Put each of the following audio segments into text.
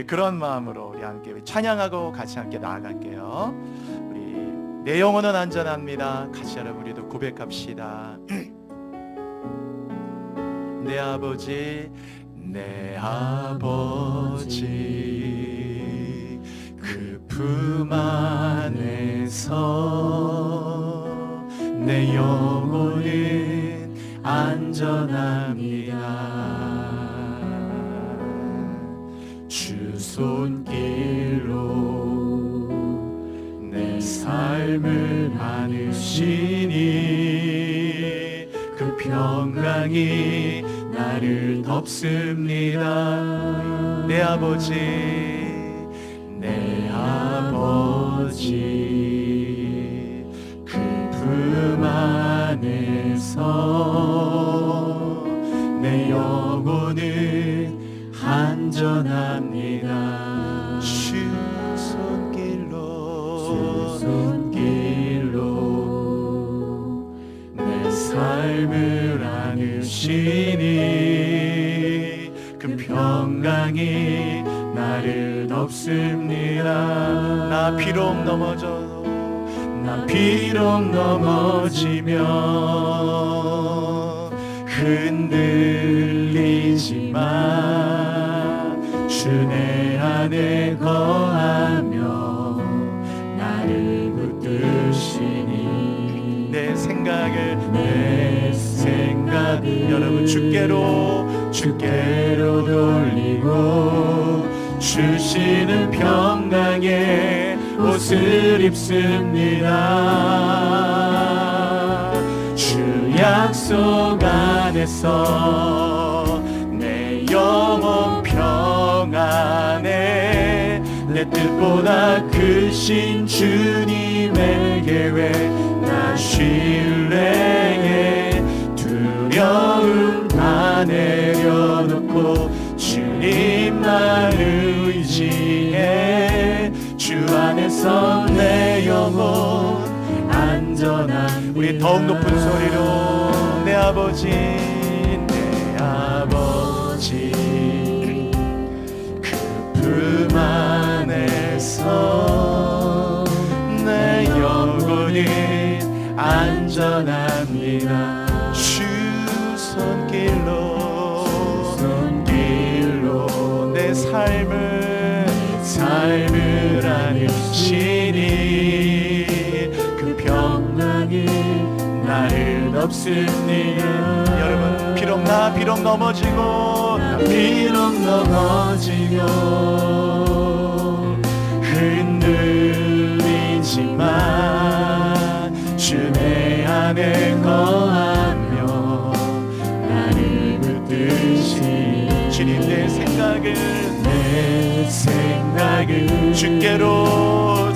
그런 마음으로 우리 함께 찬양하고 같이 함께 나아갈게요. 우리 내 영혼은 안전합니다. 같이 여러분 우리도 고백합시다. 내 아버지, 내 아버지, 그 품 안에서 내 영혼은 안전합니다. 주 손길로 내 삶을 안으시니 그 평강이 나를 덮습니다. 내 아버지, 내 아버지, 그 품 안에서 내 영혼은 안전합니다. 주 손길로 내 삶을 안으시니 그 평강이 나를 덮습니다. 나 비록 넘어져도, 나 비록 넘어지면 흔들리지만 주 내 안에 거하며 나를 붙드시니 내 생각을 여러분 주께로 돌리고 주시는 평강의 옷을 입습니다. 주 약속 안에서 내 영혼 평안에 내 뜻보다 크신 주님의 계획 나 신뢰해 두려움 다 내려놓고 주님만 의지해 주 안에서 내 영혼 안전한 우리 더욱 높은 소리로 내 아버지, 내 아버지 그 품 안에서 내 영혼이 안전합니다. 주 손길로 내 삶을 안으시니 그 평강이 나를 덮습니다. 여러분 비록 넘어지고 흔들리지만 주 내 안에 거하며 나를 붙드시 주님 내 생각을 주께로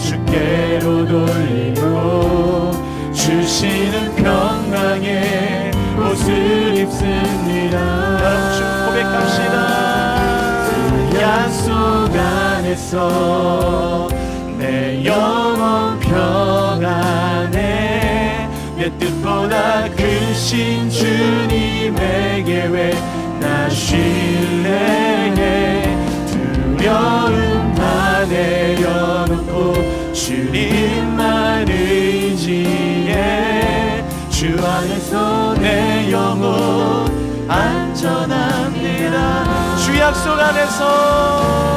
돌리고 주시는 평강의 옷을 입습니다. 여러분 고백합시다. 약속 안에서 내 영혼 평안에 내 뜻보다 크신 주님의 계획 나 신뢰해 두려움 다 내려놓고 주님만 의지해 주 안에서 내 영혼 안전합니다. 주 약속 안에서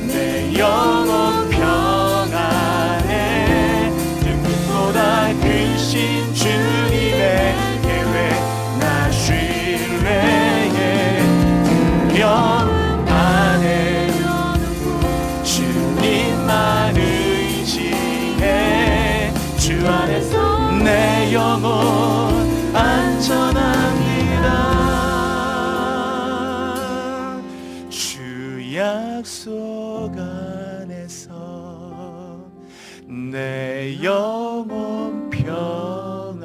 내 영혼 평안에 눈빛보다 크신 주님의 계획 나 신뢰해 두려움 다 내려놓고 주님만 의지해 주 안에서 내 영혼 안전합니다. 주 약속 안에서 내 영혼 평안에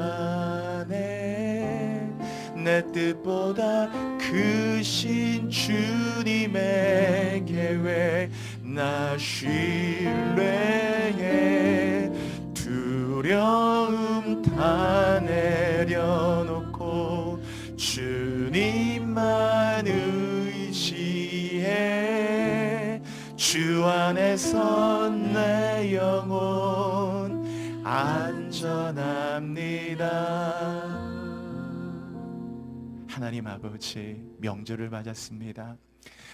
내 뜻보다 크신 주님의 계획 나 신뢰해 두려움 다 내려놓고 주님만 주 안에서 내 영혼 안전합니다. 하나님 아버지, 명절을 맞았습니다.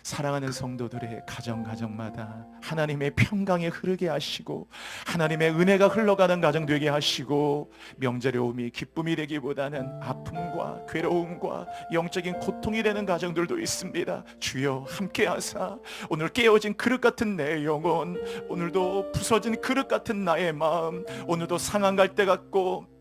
사랑하는 성도들의 가정마다 하나님의 평강에 흐르게 하시고 하나님의 은혜가 흘러가는 가정 되게 하시고, 명절의 오미 기쁨이 되기보다는 아픔과 괴로움과 영적인 고통이 되는 가정들도 있습니다. 주여 함께 하사 오늘 깨어진 그릇 같은 내 영혼, 오늘도 부서진 그릇 같은 나의 마음, 오늘도 상한 갈대 같고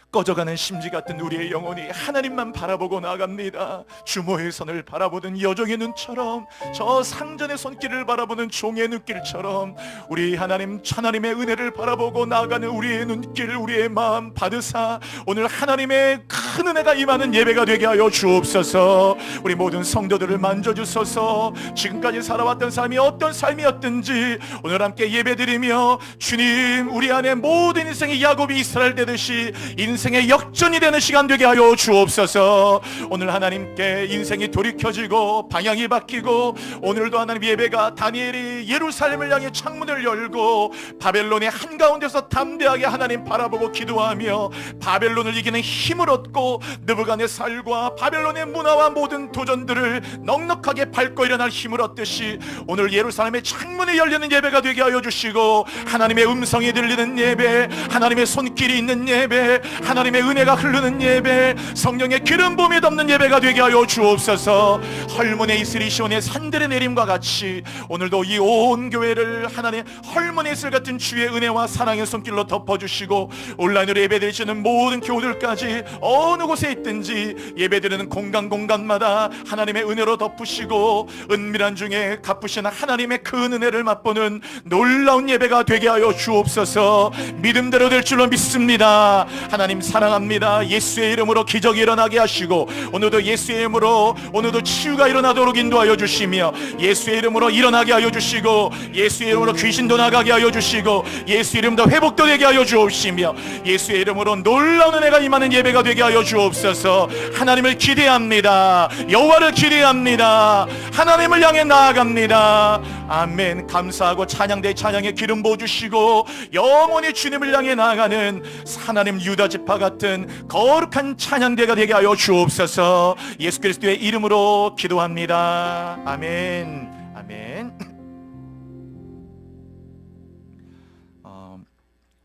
꺼져가는 심지 같은 우리의 영혼이 하나님만 바라보고 나갑니다. 주모의 선을 바라보는 여종의 눈처럼, 저 상전의 손길을 바라보는 종의 눈길처럼 우리 하나님의 은혜를 바라보고 나아가는 우리의 눈길, 우리의 마음 받으사 오늘 하나님의 큰 은혜가 임하는 예배가 되게 하여 주옵소서. 우리 모든 성도들을 만져주소서. 지금까지 살아왔던 삶이 어떤 삶이었든지 오늘 함께 예배드리며, 주님, 우리 안에 모든 인생의 야곱이 이스라엘 되듯이 인생의 역전이 되는 시간 되게 하여 주옵소서. 오늘 하나님께 인생이 돌이켜지고 방향이 바뀌고, 오늘도 하나님 예배가 다니엘이 예루살렘을 향해 창문을 열고 바벨론의 한가운데서 담대하게 하나님 바라보고 기도하며 바벨론을 이기는 힘을 얻고 느부갓네살과 바벨론의 문화와 모든 도전들을 넉넉하게 밟고 일어날 힘을 얻듯이 오늘 예루살렘의 창문이 열리는 예배가 되게 하여 주시고, 하나님의 음성이 들리는 예배, 하나님의 손길이 있는 예배, 하나님의 은혜가 흐르는 예배, 성령의 기름 부음이 덮는 예배가 되게 하여 주옵소서. 헐몬의 이슬이 시온의 산들의 내림과 같이 오늘도 이 온 교회를 하나님 헐몬의 이슬 같은 주의 은혜와 사랑의 손길로 덮어주시고, 온라인으로 예배드리시는 모든 교우들까지 어느 곳에 있든지 예배드리는 공간마다 하나님의 은혜로 덮으시고 은밀한 중에 갚으시는 하나님의 큰 은혜를 맛보는 놀라운 예배가 되게 하여 주옵소서. 믿음대로 될 줄로 믿습니다. 하나님 사랑합니다. 예수의 이름으로 기적이 일어나게 하시고, 오늘도 예수의 이름으로 오늘도 치유가 일어나도록 인도하여 주시며, 예수의 이름으로 일어나게 하여 주시고, 예수의 이름으로 귀신도 나가게 하여 주시고, 예수의 이름으로 회복도 되게 하여 주옵시며, 예수의 이름으로 놀라운 은혜가 임하는 예배가 되게 하여 주옵소서. 하나님을 기대합니다. 여호와를 기대합니다. 하나님을 향해 나아갑니다. 아멘. 감사하고 찬양대 찬양의 기름 부어주시고 영원히 주님을 향해 나아가는 하나님 유다 지파 같은 거룩한 찬양대가 되게 하여 주옵소서. 예수 그리스도의 이름으로 기도합니다. 아멘. 아멘.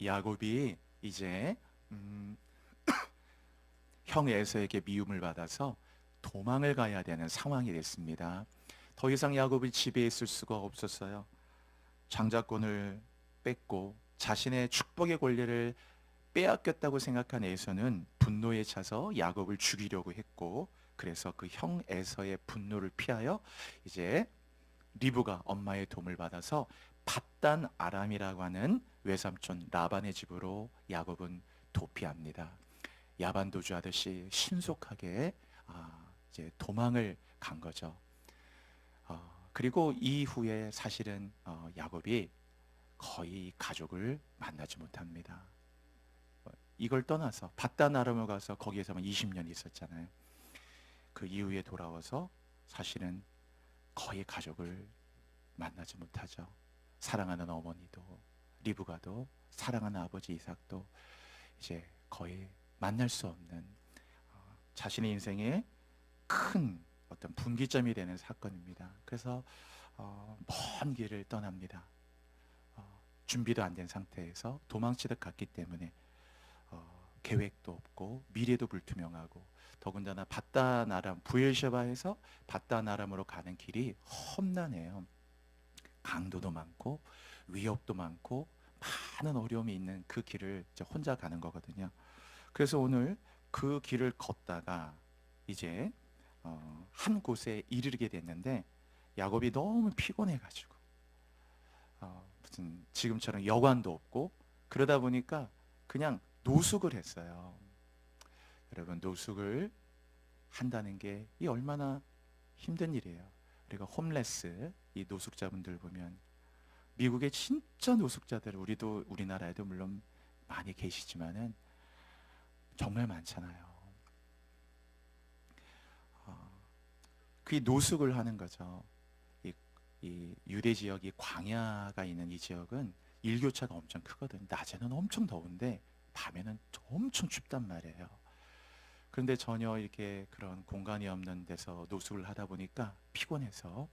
야곱이 이제 형 에서에게 미움을 받아서 도망을 가야 되는 상황이 됐습니다. 더 이상 야곱이 집에 있을 수가 없었어요. 장자권을 뺏고 자신의 축복의 권리를 빼앗겼다고 생각한 에서는 분노에 차서 야곱을 죽이려고 했고, 그래서 그 형 에서의 분노를 피하여 이제 리브가 엄마의 도움을 받아서 밧단 아람이라고 하는 외삼촌 라반의 집으로 야곱은 도피합니다. 야반도주하듯이 신속하게 이제 도망을 간 거죠. 그리고 이후에 사실은 야곱이 거의 가족을 만나지 못합니다. 이걸 떠나서 밧단 아람을 가서 거기에서만 20년 있었잖아요. 그 이후에 돌아와서 사실은 거의 가족을 만나지 못하죠. 사랑하는 어머니도 리브가도 사랑하는 아버지 이삭도 이제 거의 만날 수 없는 자신의 인생에 큰 어떤 분기점이 되는 사건입니다. 그래서 먼 길을 떠납니다. 준비도 안 된 상태에서 도망치듯 갔기 때문에 계획도 없고 미래도 불투명하고, 더군다나 밧단 아람 부엘셰바에서 밧단 아람으로 가는 길이 험난해요. 강도도 많고 위협도 많고 많은 어려움이 있는 그 길을 이제 혼자 가는 거거든요. 그래서 오늘 그 길을 걷다가 이제 한 곳에 이르게 됐는데, 야곱이 너무 피곤해가지고 무슨 지금처럼 여관도 없고 그러다 보니까 그냥 노숙을 했어요. 여러분, 노숙을 한다는 게 이 얼마나 힘든 일이에요. 우리가 홈레스, 이 노숙자분들 보면 미국의 진짜 노숙자들, 우리나라에도 물론 많이 계시지만은 정말 많잖아요. 그 노숙을 하는 거죠. 이 이 유대 지역이 광야가 있는 이 지역은 일교차가 엄청 크거든. 낮에는 엄청 더운데 밤에는 엄청 춥단 말이에요. 그런데 전혀 이렇게 그런 공간이 없는 데서 노숙을 하다 보니까 피곤해서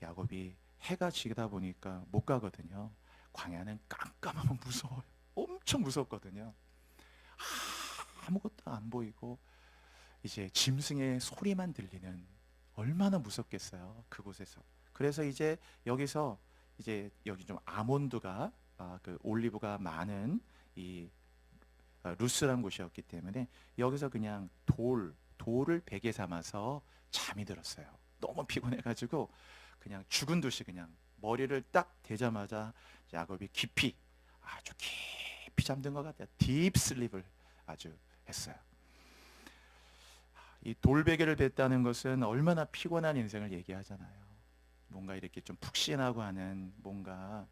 야곱이 해가 지다 보니까 못 가거든요. 광야는 깜깜하면 무서워요. 엄청 무섭거든요. 아무것도 안 보이고 이제 짐승의 소리만 들리는, 얼마나 무섭겠어요, 그곳에서. 그래서 이제 여기서 이제 여기 좀 아몬드가 그 올리브가 많은 이 루스란 곳이었기 때문에 여기서 그냥 돌을 베개 삼아서 잠이 들었어요. 너무 피곤해가지고 그냥 죽은 듯이 그냥 머리를 딱 대자마자 야곱이 깊이, 아주 깊이 잠든 것 같아요. 딥 슬립을 아주 했어요. 이 돌베개를 뱉다는 것은 얼마나 피곤한 인생을 얘기하잖아요. 뭔가 이렇게 좀 푹신하고 하는, 뭔가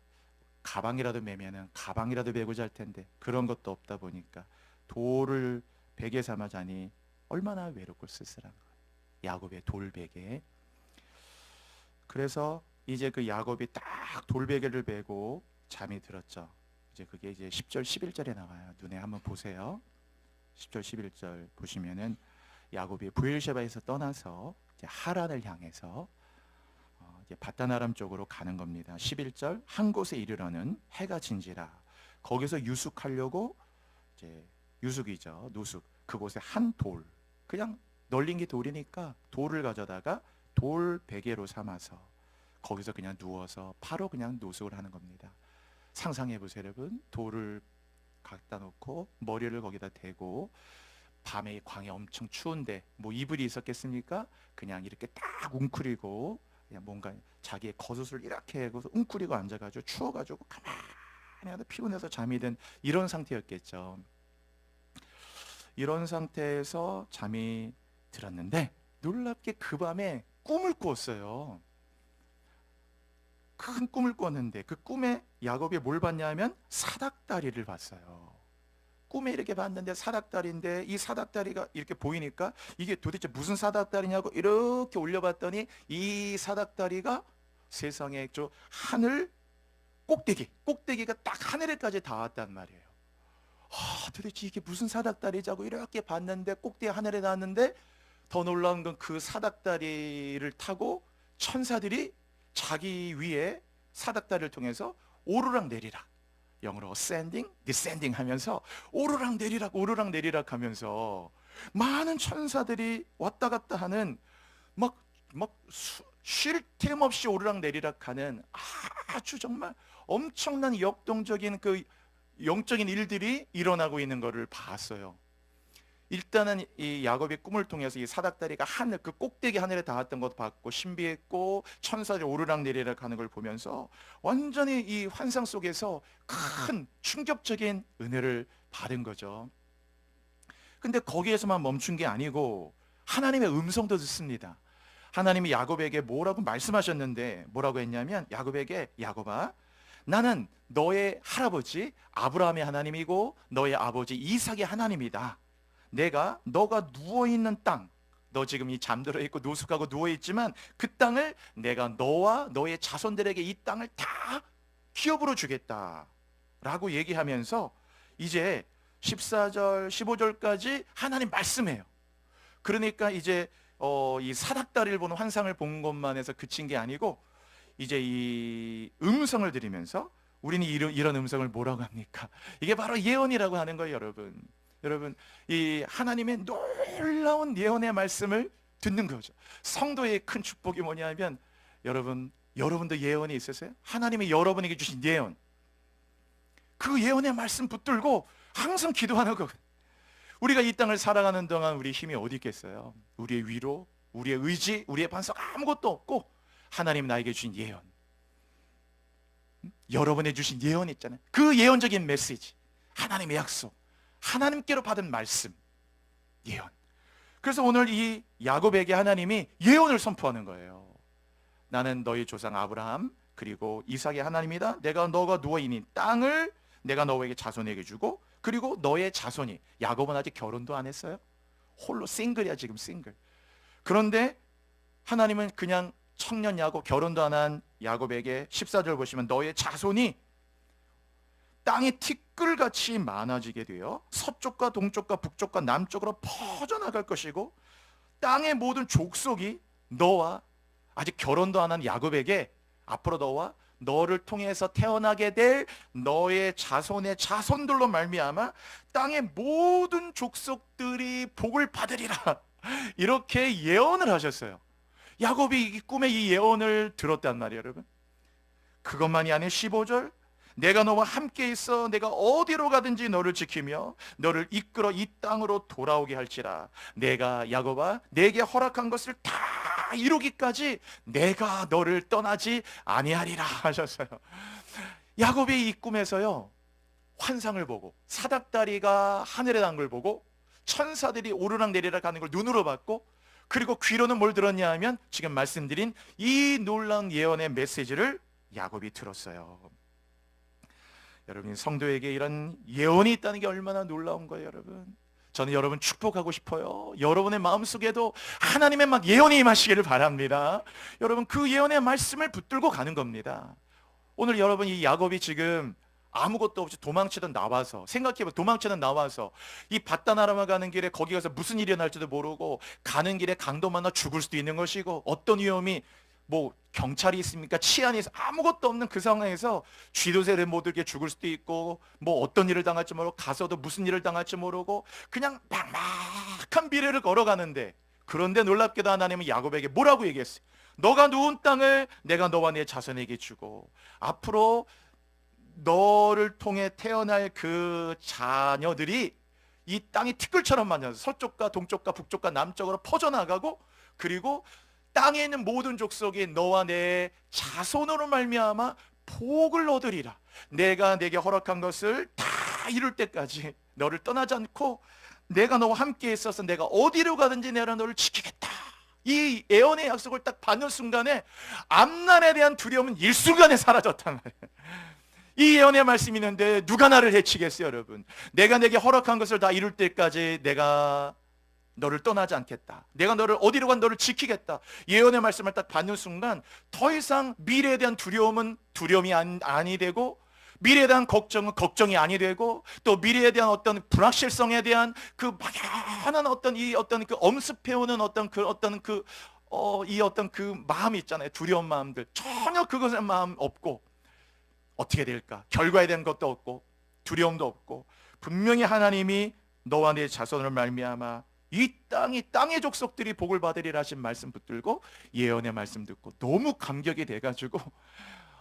가방이라도 매면은 가방이라도 메고 잘 텐데 그런 것도 없다 보니까 돌을 베개 삼아 자니 얼마나 외롭고 쓸쓸한 거예요. 야곱의 돌베개. 그래서 이제 그 야곱이 딱 돌베개를 베고 잠이 들었죠. 이제 그게 이제 10절 11절에 나와요. 눈에 한번 보세요. 10절 11절 보시면은 야곱이 브엘셰바에서 떠나서 이제 하란을 향해서 이제 바다나람 쪽으로 가는 겁니다. 11절, 한 곳에 이르러는 해가 진지라. 거기서 유숙하려고, 이제 유숙이죠, 노숙. 그곳에 한 돌, 그냥 널린 게 돌이니까 돌을 가져다가 돌 베개로 삼아서 거기서 그냥 누워서 바로 그냥 노숙을 하는 겁니다. 상상해 보세요, 여러분. 돌을 갖다 놓고 머리를 거기다 대고, 밤에 광야 엄청 추운데 뭐 이불이 있었겠습니까? 그냥 이렇게 딱 웅크리고, 그냥 뭔가 자기의 겉옷을 이렇게 하고 웅크리고 앉아가지고 추워가지고 가만히 하다 피곤해서 잠이 든 이런 상태였겠죠. 이런 상태에서 잠이 들었는데 놀랍게 그 밤에 꿈을 꾸었어요. 큰 꿈을 꿨는데 그 꿈에 야곱이 뭘 봤냐면 사닥다리를 봤어요. 꿈에 이렇게 봤는데 사닥다리인데, 이 사닥다리가 이렇게 보이니까 이게 도대체 무슨 사닥다리냐고 이렇게 올려봤더니 이 사닥다리가 세상에 저 하늘 꼭대기가 딱 하늘에까지 닿았단 말이에요. 도대체 이게 무슨 사닥다리자고 이렇게 봤는데 꼭대기 하늘에 닿았는데, 더 놀라운 건 그 사닥다리를 타고 천사들이 자기 위에 사닥다리를 통해서 오르락 내리락, 영어로 ascending, descending 하면서 오르락 내리락 하면서 많은 천사들이 왔다 갔다 하는, 막 쉴 틈 없이 오르락 내리락 하는 아주 정말 엄청난 역동적인 그 영적인 일들이 일어나고 있는 것을 봤어요. 일단은 이 야곱의 꿈을 통해서 이 사닥다리가 하늘, 그 꼭대기 하늘에 닿았던 것도 봤고 신비했고, 천사들이 오르락 내리락 하는 걸 보면서 완전히 이 환상 속에서 큰 충격적인 은혜를 받은 거죠. 근데 거기에서만 멈춘 게 아니고 하나님의 음성도 듣습니다. 하나님이 야곱에게 뭐라고 말씀하셨는데, 뭐라고 했냐면 야곱에게, 야곱아, 나는 너의 할아버지 아브라함의 하나님이고 너의 아버지 이삭의 하나님이다. 너가 누워있는 땅, 너 지금 이 잠들어 있고 노숙하고 누워있지만 그 땅을 내가 너와 너의 자손들에게 이 땅을 다 기업으로 주겠다 라고 얘기하면서 이제 14절 15절까지 하나님 말씀해요. 그러니까 이제 이 사닥다리를 보는 환상을 본 것만 해서 그친 게 아니고 이제 이 음성을 들으면서, 우리는 이런 음성을 뭐라고 합니까? 이게 바로 예언이라고 하는 거예요. 여러분, 이 하나님의 놀라운 예언의 말씀을 듣는 거죠. 성도의 큰 축복이 뭐냐면, 여러분도 예언이 있으세요? 하나님이 여러분에게 주신 예언, 그 예언의 말씀 붙들고 항상 기도하는 거. 우리가 이 땅을 살아가는 동안 우리 힘이 어디 있겠어요? 우리의 위로, 우리의 의지, 우리의 반석 아무것도 없고, 하나님 나에게 주신 예언, 여러분의 주신 예언 있잖아요. 그 예언적인 메시지, 하나님의 약속, 하나님께로 받은 말씀, 예언. 그래서 오늘 이 야곱에게 하나님이 예언을 선포하는 거예요. 나는 너희 조상 아브라함 그리고 이삭의 하나님이다. 너가 누워있는 땅을 내가 너에게 자손에게 주고, 그리고 너의 자손이, 야곱은 아직 결혼도 안 했어요. 홀로 싱글이야, 지금 싱글. 그런데 하나님은 그냥 청년 야곱, 결혼도 안 한 야곱에게 14절 보시면 너의 자손이 땅의 티끌같이 많아지게 되어 서쪽과 동쪽과 북쪽과 남쪽으로 퍼져나갈 것이고 땅의 모든 족속이 너와 아직 결혼도 안 한 야곱에게 앞으로 너를 통해서 태어나게 될 너의 자손의 자손들로 말미암아 땅의 모든 족속들이 복을 받으리라. 이렇게 예언을 하셨어요. 야곱이 이 꿈에 이 예언을 들었단 말이에요, 여러분. 그것만이 아닌 15절, 내가 너와 함께 있어 내가 어디로 가든지 너를 지키며 너를 이끌어 이 땅으로 돌아오게 할지라. 내가 야곱아 내게 허락한 것을 다 이루기까지 내가 너를 떠나지 아니하리라 하셨어요. 야곱이 이 꿈에서요 환상을 보고 사닥다리가 하늘에 난 걸 보고 천사들이 오르락내리락 하는 걸 눈으로 봤고, 그리고 귀로는 뭘 들었냐 하면 지금 말씀드린 이 놀라운 예언의 메시지를 야곱이 들었어요. 여러분, 성도에게 이런 예언이 있다는 게 얼마나 놀라운 거예요, 여러분. 저는 여러분 축복하고 싶어요. 여러분의 마음속에도 하나님의 막 예언이 임하시기를 바랍니다. 여러분, 그 예언의 말씀을 붙들고 가는 겁니다. 오늘 여러분, 이 야곱이 지금 아무것도 없이 도망치던 나와서, 생각해보면 도망치던 나와서 이 바다나라만 가는 길에 거기 가서 무슨 일이 날지도 모르고 가는 길에 강도 만나 죽을 수도 있는 것이고, 어떤 위험이 뭐 경찰이 있습니까? 치안이 있어, 아무것도 없는 그 상황에서 쥐도새를 못 들게 죽을 수도 있고, 뭐 어떤 일을 당할지 모르고, 가서도 무슨 일을 당할지 모르고 그냥 막막한 미래를 걸어가는데, 그런데 놀랍게도 하나님은 야곱에게 뭐라고 얘기했어요? 너가 누운 땅을 내가 너와 내 자손에게 주고 앞으로 너를 통해 태어날 그 자녀들이 이 땅이 티끌처럼 만나서 서쪽과 동쪽과 북쪽과 남쪽으로 퍼져나가고, 그리고 땅에 있는 모든 족속이 너와 내 자손으로 말미암아 복을 얻으리라. 내가 내게 허락한 것을 다 이룰 때까지 너를 떠나지 않고 내가 너와 함께 있어서 내가 어디로 가든지 내가 너를 지키겠다. 이 예언의 약속을 딱 받는 순간에 앞날에 대한 두려움은 일순간에 사라졌단 말이에요. 이 예언의 말씀이 있는데 누가 나를 해치겠어요, 여러분? 내가 내게 허락한 것을 다 이룰 때까지 내가 너를 떠나지 않겠다. 내가 너를 어디로 간 너를 지키겠다. 예언의 말씀을 딱 받는 순간 더 이상 미래에 대한 두려움은 두려움이 아니 되고, 미래에 대한 걱정은 걱정이 아니 되고, 또 미래에 대한 어떤 불확실성에 대한 그 막연한 어떤 그 엄습해오는 어떤 그 마음이 있잖아요. 두려운 마음들, 전혀 그것의 마음 없고, 어떻게 될까? 결과에 대한 것도 없고 두려움도 없고, 분명히 하나님이 너와 내 자손을 말미암아 이 땅의 족속들이 복을 받으리라 하신 말씀 붙들고 예언의 말씀 듣고 너무 감격이 돼가지고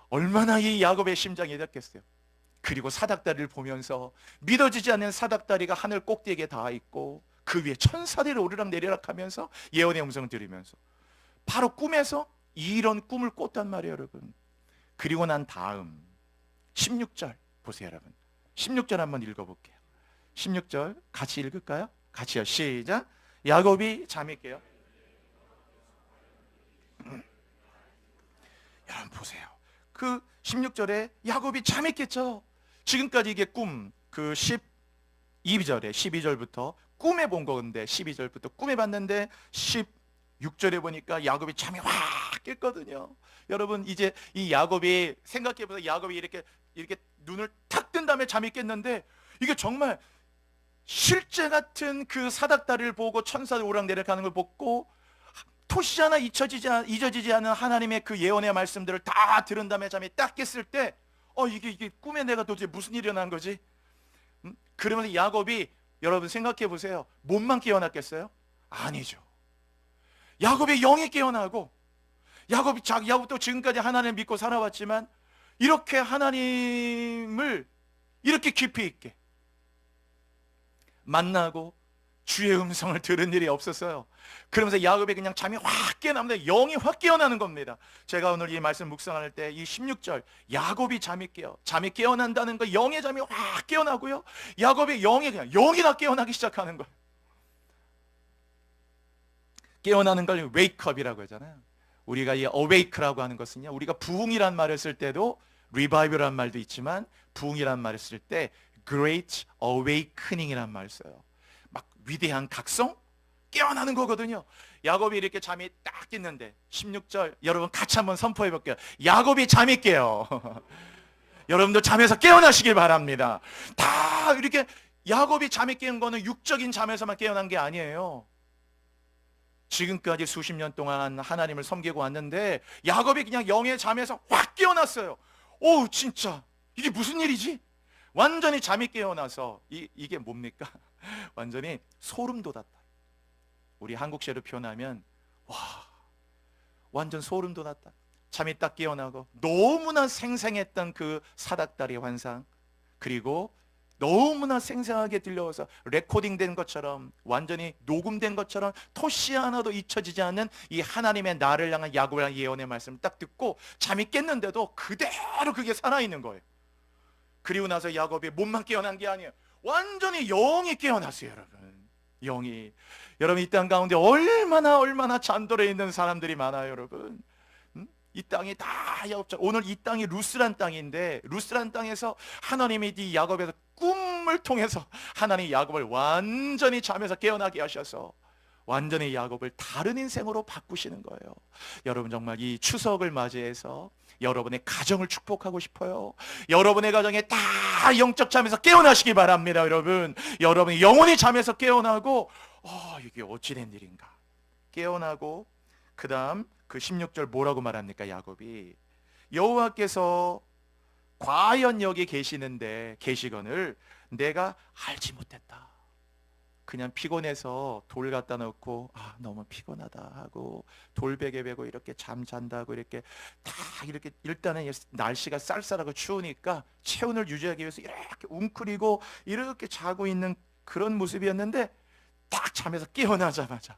얼마나 이 야곱의 심장이 뛰었겠어요. 그리고 사닥다리를 보면서 믿어지지 않는 사닥다리가 하늘 꼭대기에 닿아 있고 그 위에 천사들이 오르락내리락 하면서 예언의 음성을 들으면서 바로 꿈에서 이런 꿈을 꿨단 말이에요, 여러분. 그리고 난 다음 16절 보세요, 여러분. 16절 한번 읽어볼게요. 16절 같이 읽을까요? 같이요. 시작. 야곱이 잠이 깨요. 여러분 보세요. 그 16절에 야곱이 잠이 깼죠. 지금까지 이게 꿈, 그 12절부터 꿈에 본 건데, 12절부터 꿈에 봤는데 16절에 보니까 야곱이 잠이 확 깼거든요. 여러분, 이제 이 야곱이 생각해보세요. 야곱이 이렇게 눈을 탁 뜬 다음에 잠이 깼는데, 이게 정말 실제 같은 그 사닥다리를 보고 천사들 오락내락 하는 걸 보고 토시 하나 잊어지지 않은 하나님의 그 예언의 말씀들을 다 들은 다음에 잠이 딱 깼을 때 이게 꿈에 내가 도대체 무슨 일이 일어난 거지? 그러면서 야곱이, 여러분 생각해 보세요. 몸만 깨어났겠어요? 아니죠. 야곱의 영이 깨어나고, 야곱도 지금까지 하나님을 믿고 살아왔지만 이렇게 하나님을 이렇게 깊이 있게 만나고 주의 음성을 들은 일이 없었어요. 그러면서 야곱이 그냥 잠이 확 깨어납니다. 영이 확 깨어나는 겁니다. 제가 오늘 이 말씀 묵상할 때 이 16절 야곱이 잠이 깨어난다는 거, 영의 잠이 확 깨어나고요, 야곱의 영이 다 깨어나기 시작하는 거예요. 깨어나는 걸 웨이크업이라고 하잖아요. 우리가 이 awake라고 하는 것은요, 우리가 부흥이란 말을 쓸 때도 revival이란 말도 있지만 부흥이란 말을 쓸 때 great awakening이란 말을 써요. 막 위대한 각성, 깨어나는 거거든요. 야곱이 이렇게 잠이 딱 깼는데 16절 여러분 같이 한번 선포해 볼게요. 야곱이 잠이 깨요. 여러분도 잠에서 깨어나시길 바랍니다. 다 이렇게 야곱이 잠이 깬 거는 육적인 잠에서만 깨어난 게 아니에요. 지금까지 수십 년 동안 하나님을 섬기고 왔는데 야곱이 그냥 영의 잠에서 확 깨어났어요. 오, 진짜 이게 무슨 일이지? 완전히 잠이 깨어나서 이게 뭡니까? 완전히 소름 돋았다. 우리 한국식으로 표현하면 와, 완전 소름 돋았다. 잠이 딱 깨어나고 너무나 생생했던 그 사닥다리 환상, 그리고 너무나 생생하게 들려와서 레코딩된 것처럼, 완전히 녹음된 것처럼 토시 하나도 잊혀지지 않는 이 하나님의 나를 향한 야곱을 향한 예언의 말씀을 딱 듣고 잠이 깼는데도 그대로 그게 살아있는 거예요. 그리고 나서 야곱이 몸만 깨어난 게 아니에요. 완전히 영이 깨어났어요. 여러분, 여러분 이 땅 가운데 얼마나 잔돌에 있는 사람들이 많아요. 여러분, 이 땅이 다 야곱처럼, 오늘 이 땅이 루스란 땅인데 루스란 땅에서 하나님이 이 야곱에서 꿈을 통해서 하나님이 야곱을 완전히 잠에서 깨어나게 하셔서 완전히 야곱을 다른 인생으로 바꾸시는 거예요. 여러분, 정말 이 추석을 맞이해서 여러분의 가정을 축복하고 싶어요. 여러분의 가정에 다 영적 잠에서 깨어나시기 바랍니다. 여러분이 영원히 잠에서 깨어나고 이게 어찌된 일인가 깨어나고, 그 다음 그 16절 뭐라고 말합니까? 야곱이 여호와께서 과연 여기 계시거늘 내가 알지 못했다. 그냥 피곤해서 돌 갖다 놓고 너무 피곤하다 하고 돌베개 베고 이렇게 잠잔다고 이렇게 다 이렇게, 일단은 날씨가 쌀쌀하고 추우니까 체온을 유지하기 위해서 이렇게 웅크리고 이렇게 자고 있는 그런 모습이었는데 딱 잠에서 깨어나자마자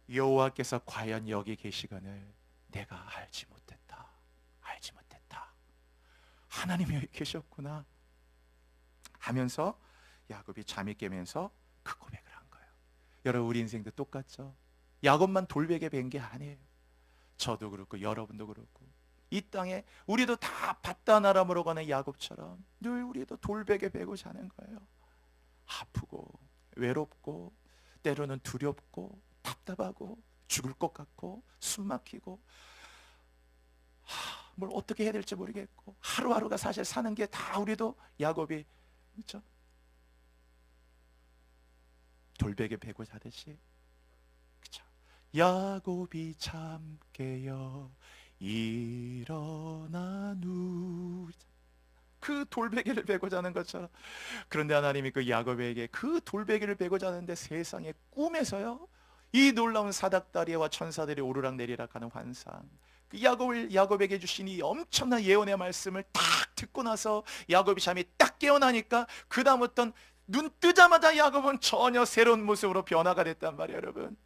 여호와께서 과연 여기 계시거늘 내가 알지 못했다. 하나님이 여기 계셨구나 하면서 야곱이 잠이 깨면서 그 고백을 한 거예요. 여러분, 우리 인생도 똑같죠? 야곱만 돌베개 벤 게 아니에요. 저도 그렇고 여러분도 그렇고 이 땅에 우리도 다 바다나람으로 가는 야곱처럼 늘 우리도 돌베개 베고 자는 거예요. 아프고 외롭고 때로는 두렵고 답답하고 죽을 것 같고 숨 막히고 뭘 어떻게 해야 될지 모르겠고 하루하루가 사실 사는 게 다 우리도 야곱이 그렇죠? 돌베개 베고 자듯이, 그렇죠? 야곱이 잠 깨어 일어나 그 돌베개를 베고 자는 것처럼. 그런데 하나님이 그 야곱에게 그 돌베개를 베고 자는데 세상의 꿈에서요 이 놀라운 사닥다리와 천사들이 오르락내리락 하는 환상, 그 야곱에게 주신 이 엄청난 예언의 말씀을 딱 듣고 나서 야곱이 잠이 딱 깨어나니까 그 다음부터 눈 뜨자마자 야곱은 전혀 새로운 모습으로 변화가 됐단 말이에요. 여러분,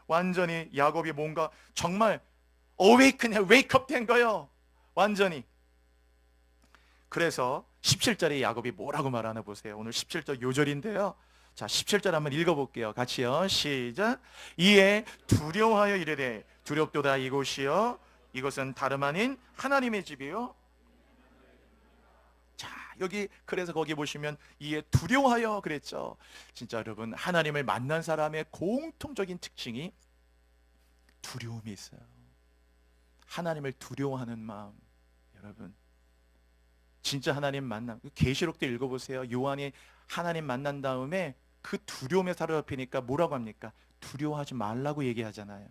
완전히 야곱이 뭔가 정말 웨이크업 된 거예요. 완전히. 그래서 17절에 야곱이 뭐라고 말하나 보세요. 오늘 17절 요절인데요. 자, 17절 한번 읽어볼게요. 같이요. 시작. 이에 두려워하여 이르되 두렵도다 이곳이요 이것은 다름 아닌 하나님의 집이요. 자, 여기 그래서 거기 보시면 이에 두려워하여 그랬죠. 진짜 여러분, 하나님을 만난 사람의 공통적인 특징이 두려움이 있어요. 하나님을 두려워하는 마음. 여러분, 진짜 하나님 만남, 계시록 때 읽어보세요. 요한이 하나님 만난 다음에 그 두려움에 사로잡히니까 뭐라고 합니까? 두려워하지 말라고 얘기하잖아요.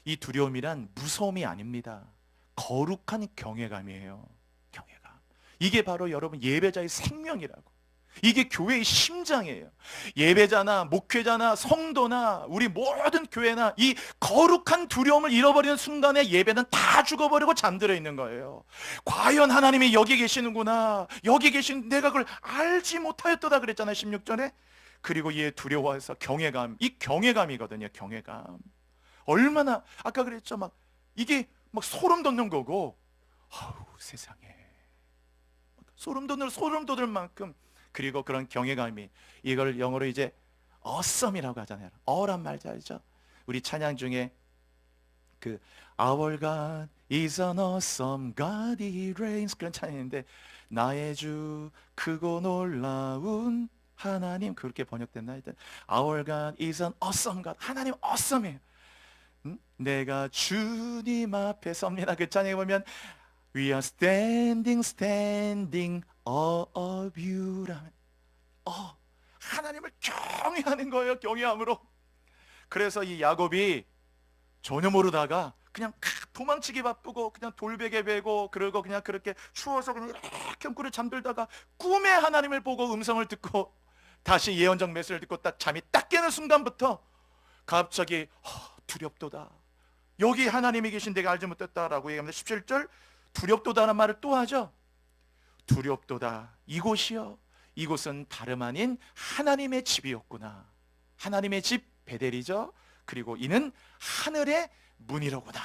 이 두려움이란 무서움이 아닙니다. 거룩한 경외감이에요. 경외감. 이게 바로 여러분 예배자의 생명이라고. 이게 교회의 심장이에요. 예배자나 목회자나 성도나 우리 모든 교회나 이 거룩한 두려움을 잃어버리는 순간에 예배는 다 죽어버리고 잠들어 있는 거예요. 과연 하나님이 여기 계시는구나, 여기 계신 내가 그걸 알지 못하였도다 그랬잖아요. 16절에. 그리고 이에 두려워해서 경외감, 이 경외감이거든요. 경외감. 얼마나 아까 그랬죠. 이게 소름 돋는 거고, 세상에 소름 돋을 만큼. 그리고 그런 경외감이, 이걸 영어로 이제 awesome이라고 하잖아요. 어란 말 알죠? 우리 찬양 중에 그 Our God is an awesome God, He reigns, 그런 찬양인데 나의 주 크고 놀라운 하나님 그렇게 번역됐나? 하여튼 Our God is an awesome God. 하나님 awesome해요. 내가 주님 앞에 섭니다. 그 찬양에 보면 We are standing of you 라면 하나님을 경외하는 거예요. 경외함으로. 그래서 이 야곱이 전혀 모르다가 그냥 도망치기 바쁘고 그냥 돌베개 베고 그러고 그냥 그렇게 추워서 그냥 이렇게 꿀에 잠들다가 꿈에 하나님을 보고 음성을 듣고 다시 예언적 메시지를 듣고 딱 잠이 딱 깨는 순간부터 갑자기 두렵도다. 여기 하나님이 계신 내가 알지 못했다라고 얘기합니다. 17절 두렵도다라는 말을 또 하죠. 두렵도다. 이곳이요. 이곳은 다름 아닌 하나님의 집이었구나. 하나님의 집 베델이죠. 그리고 이는 하늘의 문이로구나.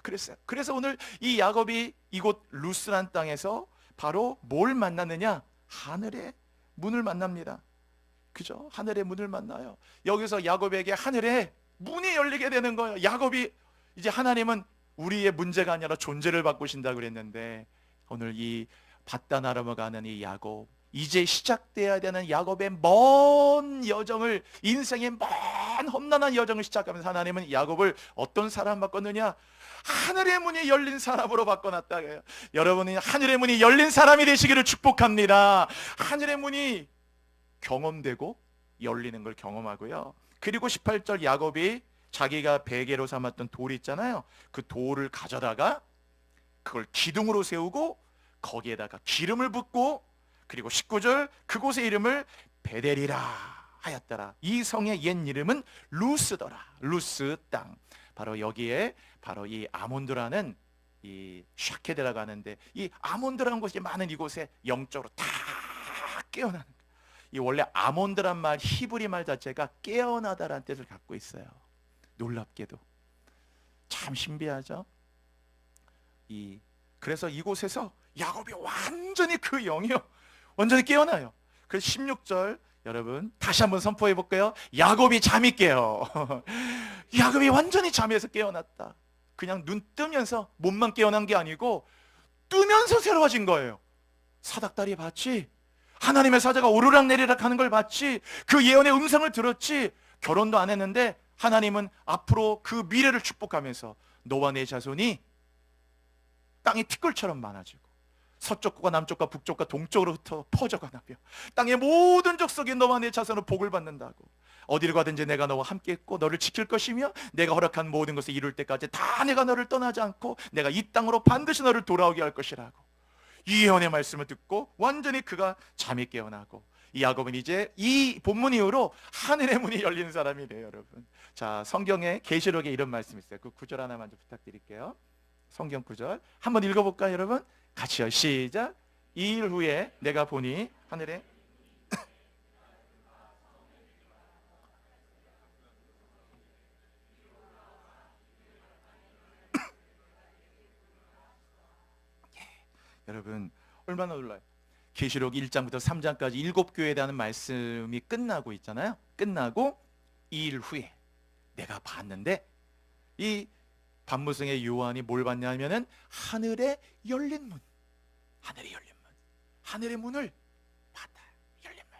그래서 오늘 이 야곱이 이곳 루스란 땅에서 바로 뭘 만났느냐? 하늘의 문을 만납니다. 그죠? 하늘의 문을 만나요. 여기서 야곱에게 하늘의 문이 열리게 되는 거예요. 야곱이 이제 하나님은 우리의 문제가 아니라 존재를 바꾸신다고 그랬는데 오늘 이 바다나름을 가는 이 야곱, 이제 시작돼야 되는 야곱의 먼 여정을, 인생의 먼 험난한 여정을 시작하면서 하나님은 야곱을 어떤 사람 바꿨느냐? 하늘의 문이 열린 사람으로 바꿔놨다. 여러분이 하늘의 문이 열린 사람이 되시기를 축복합니다. 하늘의 문이 경험되고 열리는 걸 경험하고요. 그리고 18절 야곱이 자기가 베개로 삼았던 돌이 있잖아요. 그 돌을 가져다가 그걸 기둥으로 세우고 거기에다가 기름을 붓고, 그리고 19절 그곳의 이름을 베델이라 하였더라. 이 성의 옛 이름은 루스더라. 루스 땅. 바로 여기에 바로 이 아몬드라는 이 샤케드라고 하는데, 이 아몬드라는 곳이 많은 이곳에 영적으로 다 깨어나는 거예요. 이 원래 아몬드란 말, 히브리 말 자체가 깨어나다라는 뜻을 갖고 있어요. 놀랍게도 참 신비하죠. 그래서 이곳에서 야곱이 완전히 그 영이요, 완전히 깨어나요. 그래서 16절 여러분 다시 한번 선포해 볼까요? 야곱이 잠이 깨요. 야곱이 완전히 잠에서 깨어났다. 그냥 눈 뜨면서 몸만 깨어난 게 아니고 뜨면서 새로워진 거예요. 사닥다리 봤지? 하나님의 사자가 오르락내리락 하는 걸 봤지? 그 예언의 음성을 들었지? 결혼도 안 했는데 하나님은 앞으로 그 미래를 축복하면서 너와 내 자손이 땅이 티끌처럼 많아지고 서쪽과 남쪽과 북쪽과 동쪽으로 흩어 퍼져가나며 땅의 모든 족속이 너와 내 자손으로 복을 받는다고. 어디를 가든지 내가 너와 함께 있고 너를 지킬 것이며 내가 허락한 모든 것을 이룰 때까지 다 내가 너를 떠나지 않고 내가 이 땅으로 반드시 너를 돌아오게 할 것이라고. 이 예언의 말씀을 듣고 완전히 그가 잠이 깨어나고, 이 야곱은 이제 이 본문 이후로 하늘의 문이 열리는 사람이래요. 여러분, 자, 성경에 계시록에 이런 말씀이 있어요. 그 구절 하나만 좀 부탁드릴게요. 성경 구절 한번 읽어볼까요, 여러분? 같이요. 시작. 2일 후에 내가 보니 하늘에 여러분 얼마나 놀라요. 계시록 1장부터 3장까지 7교회에 대한 말씀이 끝나고 있잖아요. 끝나고 2일 후에 내가 봤는데, 이 반무성의 요한이 뭘 봤냐면은 하늘에 열린 문, 하늘에 열린 문, 하늘의 문을 봤다. 열린 문.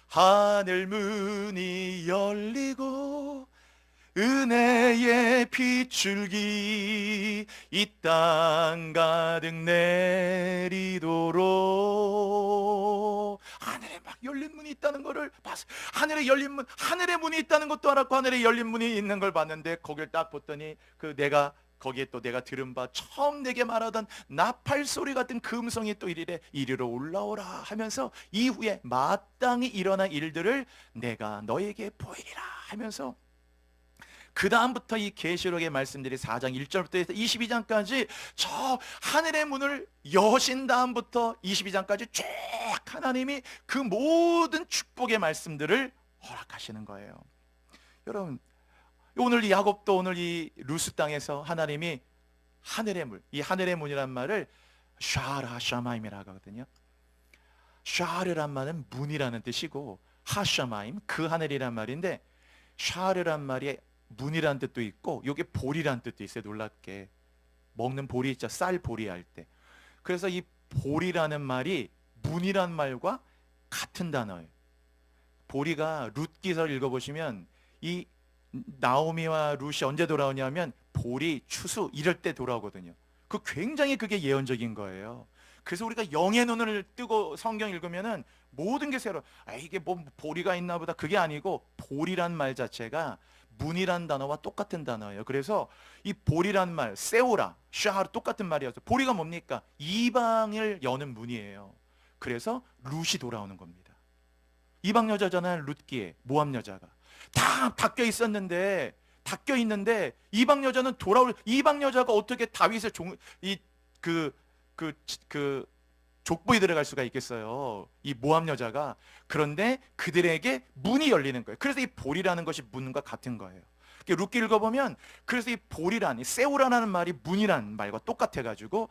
하늘 문이 열리고 은혜의 빗줄기 이 땅 가득 내리도록. 하늘에 막 열린 문이 있다는 것을 봤어요. 하늘에 열린 문, 하늘의 문이 있다는 것도 알았고 하늘에 열린 문이 있는 걸 봤는데, 거길 딱 봤더니 그 내가 거기에 또 내가 들은 바 처음 내게 말하던 나팔 소리 같은 그 음성이 또 이리래 이리로 올라오라 하면서 이후에 마땅히 일어난 일들을 내가 너에게 보이리라 하면서, 그 다음부터 이 계시록의 말씀들이 4장 1절부터 해서 22장까지 저 하늘의 문을 여신 다음부터 22장까지 쭉 하나님이 그 모든 축복의 말씀들을 허락하시는 거예요. 여러분, 오늘 이 야곱도 오늘 이 루스 땅에서 하나님이 하늘의 문, 이 하늘의 문이란 말을 샤르 하샤마임이라고 하거든요. 샤르란 말은 문이라는 뜻이고 하샤마임 그 하늘이란 말인데, 샤르란 말이 문이란 뜻도 있고 여기 보리란 뜻도 있어요. 놀랍게 먹는 보리 있죠, 쌀 보리 할 때. 그래서 이 보리라는 말이 문이란 말과 같은 단어예요. 보리가 룻 기서를 읽어보시면 이 나오미와 룻이 언제 돌아오냐면 보리, 추수 이럴 때 돌아오거든요. 그 굉장히 그게 예언적인 거예요. 그래서 우리가 영의 눈을 뜨고 성경 읽으면은 모든 게 새로, 이게 뭐 보리가 있나 보다, 그게 아니고 보리란 말 자체가 문이란 단어와 똑같은 단어예요. 그래서 이 보리란 말, 세오라, 샤하르 똑같은 말이어서 보리가 뭡니까? 이방을 여는 문이에요. 그래서 룻이 돌아오는 겁니다. 이방 여자잖아요. 룻기에 모압 여자가 다 닦여 있었는데, 닦여 있는데 이방 여자는 돌아올, 이방 여자가 어떻게 다윗의 그 족보에 들어갈 수가 있겠어요, 이 모압 여자가. 그런데 그들에게 문이 열리는 거예요. 그래서 이 볼이라는 것이 문과 같은 거예요. 룻기 읽어보면 그래서 이 볼이란, 이 세우라라는 말이 문이란 말과 똑같아가지고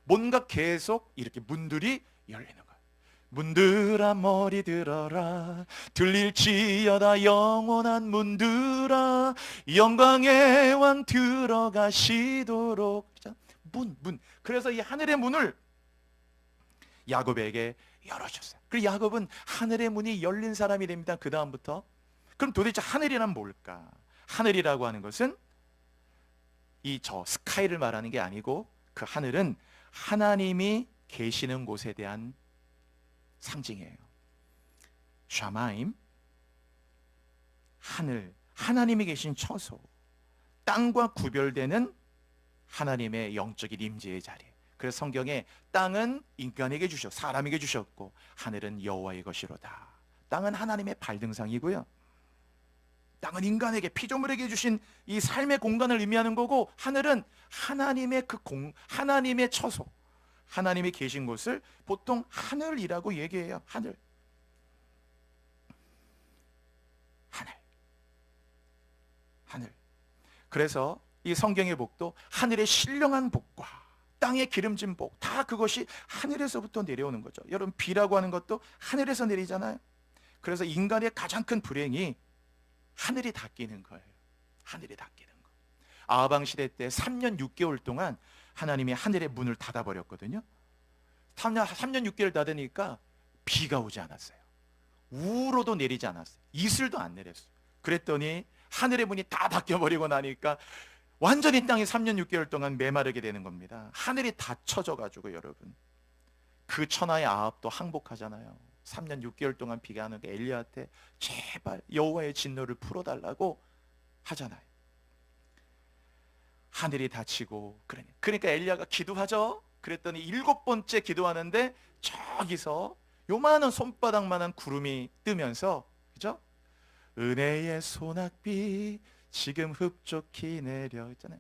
뭔가 계속 이렇게 문들이 열리는 거예요. 문들아 머리 들어라, 들릴지어다 영원한 문들아, 영광의 왕 들어가시도록. 문. 그래서 이 하늘의 문을 야곱에게 열어줬어요. 그리고 야곱은 하늘의 문이 열린 사람이 됩니다. 그 다음부터. 그럼 도대체 하늘이란 뭘까? 하늘이라고 하는 것은 이 저 스카이를 말하는 게 아니고, 그 하늘은 하나님이 계시는 곳에 대한 상징이에요. 샤마임, 하늘, 하나님이 계신 처소, 땅과 구별되는 하나님의 영적인 임재의 자리. 그래서 성경에 땅은 인간에게 주셨고 사람에게 주셨고 하늘은 여호와의 것이로다. 땅은 하나님의 발등상이고요, 땅은 인간에게, 피조물에게 주신 이 삶의 공간을 의미하는 거고, 하늘은 하나님의 하나님의 처소, 하나님이 계신 곳을 보통 하늘이라고 얘기해요. 하늘. 그래서 이 성경의 복도 하늘의 신령한 복과 땅의 기름진 복, 다 그것이 하늘에서부터 내려오는 거죠. 여러분, 비라고 하는 것도 하늘에서 내리잖아요. 그래서 인간의 가장 큰 불행이 하늘이 닫히는 거예요. 하늘이 닫히는 거. 아하방 시대 때 3년 6개월 동안 하나님이 하늘의 문을 닫아버렸거든요. 3년 6개월 닫으니까 비가 오지 않았어요. 우로도 내리지 않았어요. 이슬도 안 내렸어요. 그랬더니 하늘의 문이 다 닫혀버리고 나니까 완전히 땅이 3년 6개월 동안 메마르게 되는 겁니다. 하늘이 닫혀져가지고, 여러분, 그 천하의 아합도 항복하잖아요. 3년 6개월 동안 비가 안 오니까 엘리야한테 제발 여호와의 진노를 풀어달라고 하잖아요. 하늘이 닫히고, 그러니까 엘리야가 기도하죠. 그랬더니 7번째 기도하는데 저기서 요만한 손바닥만한 구름이 뜨면서, 그죠? 은혜의 소낙비 지금 흡족히 내려 있잖아요.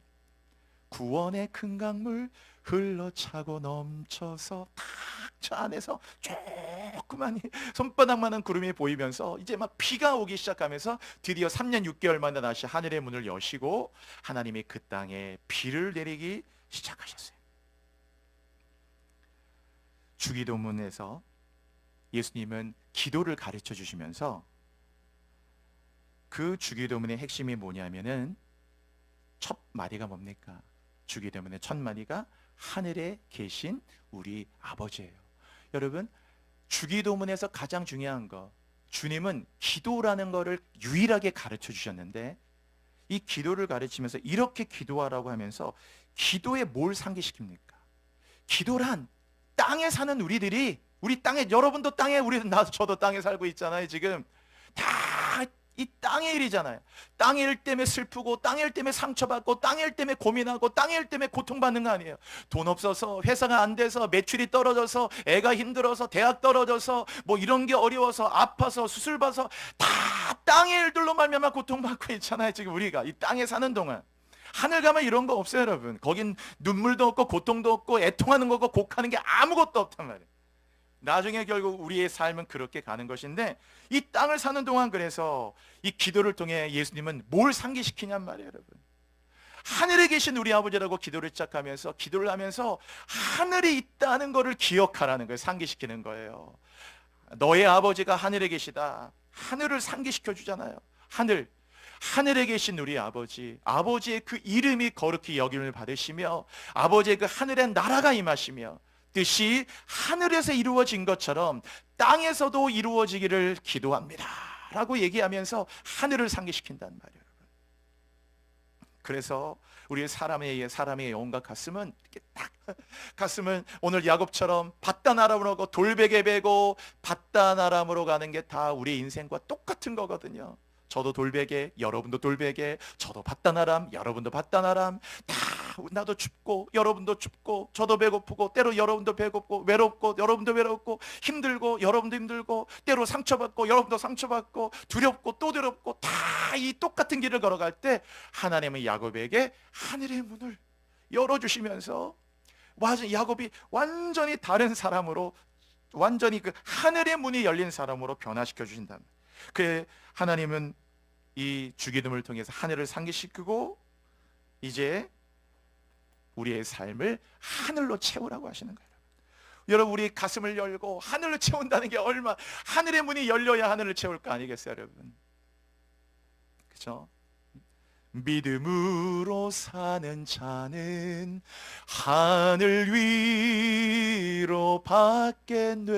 구원의 큰 강물 흘러차고 넘쳐서 딱 저 안에서 조그만 손바닥만한 구름이 보이면서 이제 막 비가 오기 시작하면서 드디어 3년 6개월 만에 다시 하늘의 문을 여시고 하나님이 그 땅에 비를 내리기 시작하셨어요. 주기도문에서 예수님은 기도를 가르쳐 주시면서 그 주기도문의 핵심이 뭐냐면은 첫 마디가 뭡니까? 주기도문의 첫 마디가 하늘에 계신 우리 아버지예요. 여러분, 주기도문에서 가장 중요한 거, 주님은 기도라는 거를 유일하게 가르쳐 주셨는데, 이 기도를 가르치면서 이렇게 기도하라고 하면서 기도에 뭘 상기시킵니까? 기도란 땅에 사는 우리들이, 우리 땅에, 여러분도 땅에, 저도 땅에 살고 있잖아요. 지금 다 이 땅의 일이잖아요. 땅의 일 때문에 슬프고, 땅의 일 때문에 상처받고, 땅의 일 때문에 고민하고, 땅의 일 때문에 고통받는 거 아니에요. 돈 없어서, 회사가 안 돼서, 매출이 떨어져서, 애가 힘들어서, 대학 떨어져서, 뭐 이런 게 어려워서, 아파서, 수술 봐서 다 땅의 일들로 말미암아 고통받고 있잖아요. 지금 우리가 이 땅에 사는 동안. 하늘 가면 이런 거 없어요, 여러분. 거긴 눈물도 없고 고통도 없고 애통하는 거고 곡하는 게 아무것도 없단 말이에요. 나중에 결국 우리의 삶은 그렇게 가는 것인데, 이 땅을 사는 동안 그래서 이 기도를 통해 예수님은 뭘 상기시키냔 말이에요, 여러분. 하늘에 계신 우리 아버지라고 기도를 시작하면서, 기도를 하면서 하늘이 있다는 것을 기억하라는 거예요. 상기시키는 거예요. 너의 아버지가 하늘에 계시다. 하늘을 상기시켜 주잖아요. 하늘에 계신 우리 아버지, 아버지의 그 이름이 거룩히 여김을 받으시며, 아버지의 그 하늘의 나라가 임하시며, 뜻이 하늘에서 이루어진 것처럼 땅에서도 이루어지기를 기도합니다 라고 얘기하면서 하늘을 상기시킨단 말이에요. 그래서 우리 사람의 영혼과 가슴은 이렇게 딱, 가슴은 오늘 야곱처럼 밧단아람으로 가고 돌베개 베고 밧단아람으로 가는 게 다 우리 인생과 똑같은 거거든요. 저도 돌베개, 여러분도 돌베개, 저도 밧단아람, 여러분도 밧단아람. 다 나도 춥고 여러분도 춥고 저도 배고프고 때로 여러분도 배고프고 외롭고 여러분도 외롭고 힘들고 여러분도 힘들고 때로 상처받고 여러분도 상처받고 두렵고 또 두렵고 다 이 똑같은 길을 걸어갈 때 하나님은 야곱에게 하늘의 문을 열어주시면서 야곱이 완전히 다른 사람으로, 완전히 그 하늘의 문이 열린 사람으로 변화시켜 주신다. 그 하나님은 이 주기도문을 통해서 하늘을 상기시키고 이제 우리의 삶을 하늘로 채우라고 하시는 거예요. 여러분, 우리 가슴을 열고 하늘을 채운다는 게 얼마, 하늘의 문이 열려야 하늘을 채울 거 아니겠어요, 여러분? 그렇죠? 믿음으로 사는 자는 하늘 위로 받겠네.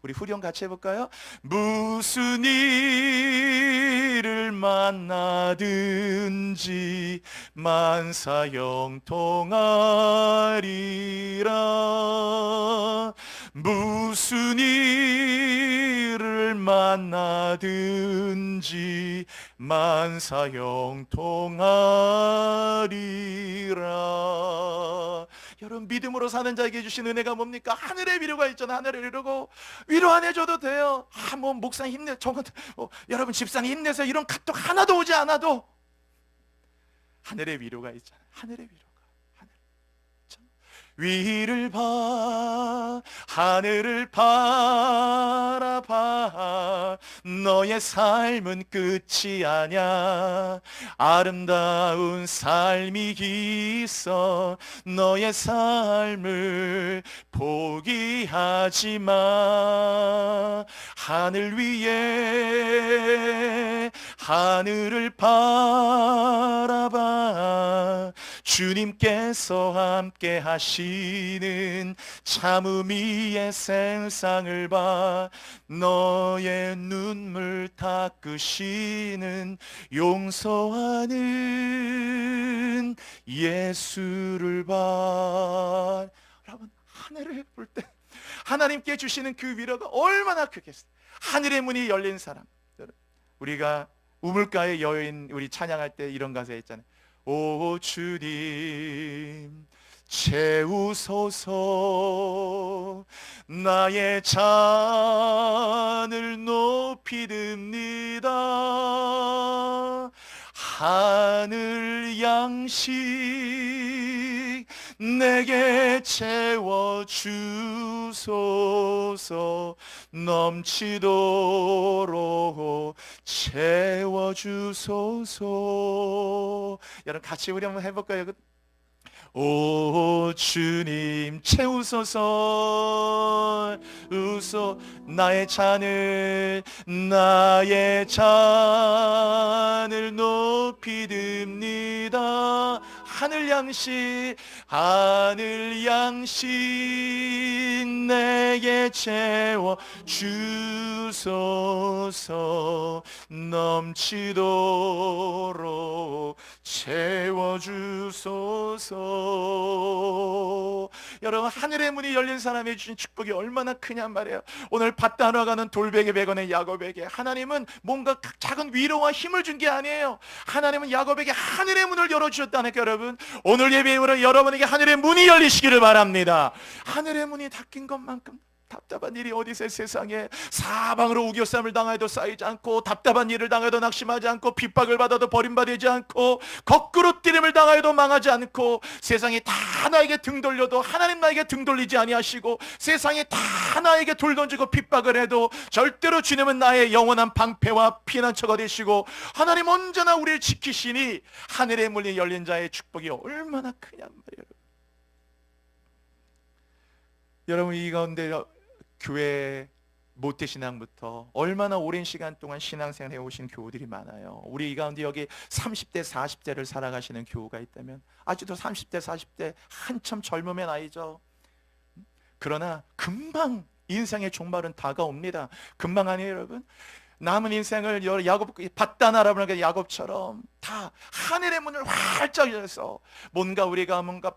우리 후렴 같이 해볼까요? 무슨 일을 만나든지 만사 형통하리라. 무슨 일을 만나든지 만사 형통하리라. 여러분, 믿음으로 사는 자에게 주신 은혜가 뭡니까? 하늘의 위로가 있잖아. 하늘을 위로고 위로 안 해줘도 돼요. 뭐 목사님 힘내, 여러분 집사님 힘내세요, 이런 카톡 하나도 오지 않아도 하늘의 위로가 있잖아. 하늘의 위로가. 위를 봐, 하늘을 바라봐. 너의 삶은 끝이 아냐. 아름다운 삶이 있어. 너의 삶을 포기하지 마. 하늘 위에 하늘을 바라봐. 주님께서 함께 하시는 참 의미의 세상을 봐. 너의 눈물 닦으시는 용서하는 예수를 봐. 여러분, 하늘을 볼 때 하나님께 주시는 그 위로가 얼마나 크겠어요. 하늘의 문이 열린 사람. 우리가 우물가의 여인, 우리 찬양할 때 이런 가사 있잖아요. 오 주님 채우소서. 나의 잔을 높이 듭니다. 하늘 양식 내게 채워주소서. 넘치도록 채워주소서. 여러분 같이 우리 한번 해볼까요? 오 주님 채우소서. 나의 잔을 높이 듭니다. 하늘 양식 내게 채워 주소서. 넘치도록 채워 주소서. 여러분, 하늘의 문이 열린 사람이 주신 축복이 얼마나 크냔 말이에요. 오늘 밧단으로 가는 돌베개 100원의 야곱에게 하나님은 뭔가 작은 위로와 힘을 준 게 아니에요. 하나님은 야곱에게 하늘의 문을 열어주셨다니까. 여러분, 오늘 예배로 여러분에게 하늘의 문이 열리시기를 바랍니다. 하늘의 문이 닫힌 것만큼 답답한 일이 어디 있어요? 세상에 사방으로 우겨쌈을 당해도 쌓이지 않고, 답답한 일을 당해도 낙심하지 않고, 핍박을 받아도 버림받지 않고, 거꾸로 뛰림을 당해도 망하지 않고, 세상이 다 나에게 등 돌려도 하나님 나에게 등 돌리지 아니하시고, 세상이 다 나에게 돌 던지고 핍박을 해도 절대로 주님은 나의 영원한 방패와 피난처가 되시고, 하나님 언제나 우리를 지키시니 하늘의 문이 열린 자의 축복이 얼마나 크냔 말이에요. 여러분, 이 가운데 교회 모태신앙부터 얼마나 오랜 시간 동안 신앙생활 해오신 교우들이 많아요. 우리 이 가운데 여기 30대 40대를 살아가시는 교우가 있다면, 아직도 30대 40대 한참 젊음의 나이죠. 그러나 금방 인생의 종말은 다가옵니다. 금방 아니에요, 여러분? 남은 인생을 야곱 바다나라는 야곱처럼 다 하늘의 문을 활짝 열어서 뭔가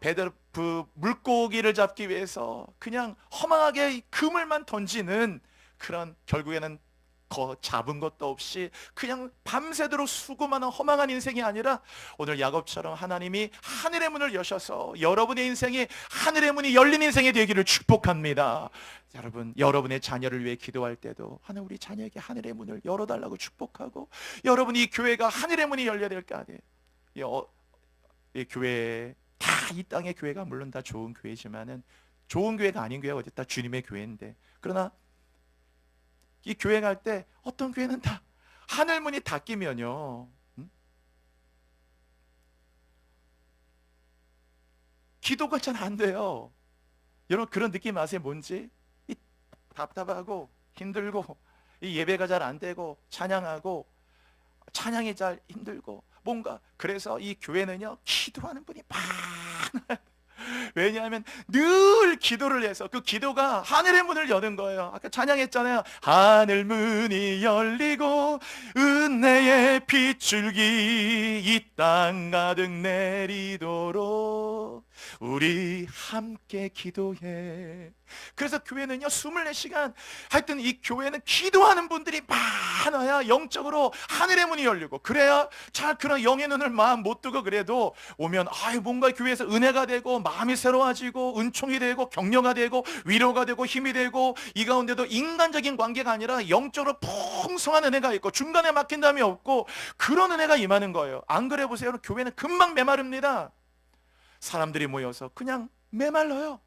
배들 물고기를 잡기 위해서 그냥 허망하게 그물만 던지는 그런, 결국에는 잡은 것도 없이 그냥 밤새도록 수고하는 허망한 인생이 아니라 오늘 야곱처럼 하나님이 하늘의 문을 여셔서 여러분의 인생이 하늘의 문이 열린 인생이 되기를 축복합니다. 여러분, 여러분의 자녀를 위해 기도할 때도 하나님 우리 자녀에게 하늘의 문을 열어달라고 축복하고, 여러분 이 교회가 하늘의 문이 열려야 될 거 아니에요. 이 교회 다, 이 땅의 교회가 물론 다 좋은 교회지만은 좋은 교회가 아닌 교회가 어디 다 주님의 교회인데, 그러나 이 교회 갈 때 어떤 교회는 다 하늘 문이 닫히면요, 기도가 잘 안 돼요. 여러분 그런 느낌 아세요? 뭔지? 이 답답하고 힘들고 이 예배가 잘 안 되고 찬양이 잘 힘들고 뭔가, 그래서 이 교회는요 기도하는 분이 많아요. 왜냐하면 늘 기도를 해서 그 기도가 하늘의 문을 여는 거예요. 아까 찬양했잖아요. 하늘 문이 열리고 은혜의 빗줄기 이 땅 가득 내리도록 우리 함께 기도해. 그래서 교회는요 24시간, 하여튼 이 교회는 기도하는 분들이 많아야 영적으로 하늘의 문이 열리고, 그래야 잘 그런 영의 눈을 마음 못 뜨고 그래도 오면 뭔가 교회에서 은혜가 되고 마음이 새로워지고 은총이 되고 격려가 되고 위로가 되고 힘이 되고, 이 가운데도 인간적인 관계가 아니라 영적으로 풍성한 은혜가 있고 중간에 막힌 담이 없고 그런 은혜가 임하는 거예요. 안 그래 보세요. 교회는 금방 메마릅니다. 사람들이 모여서 그냥 메말라요.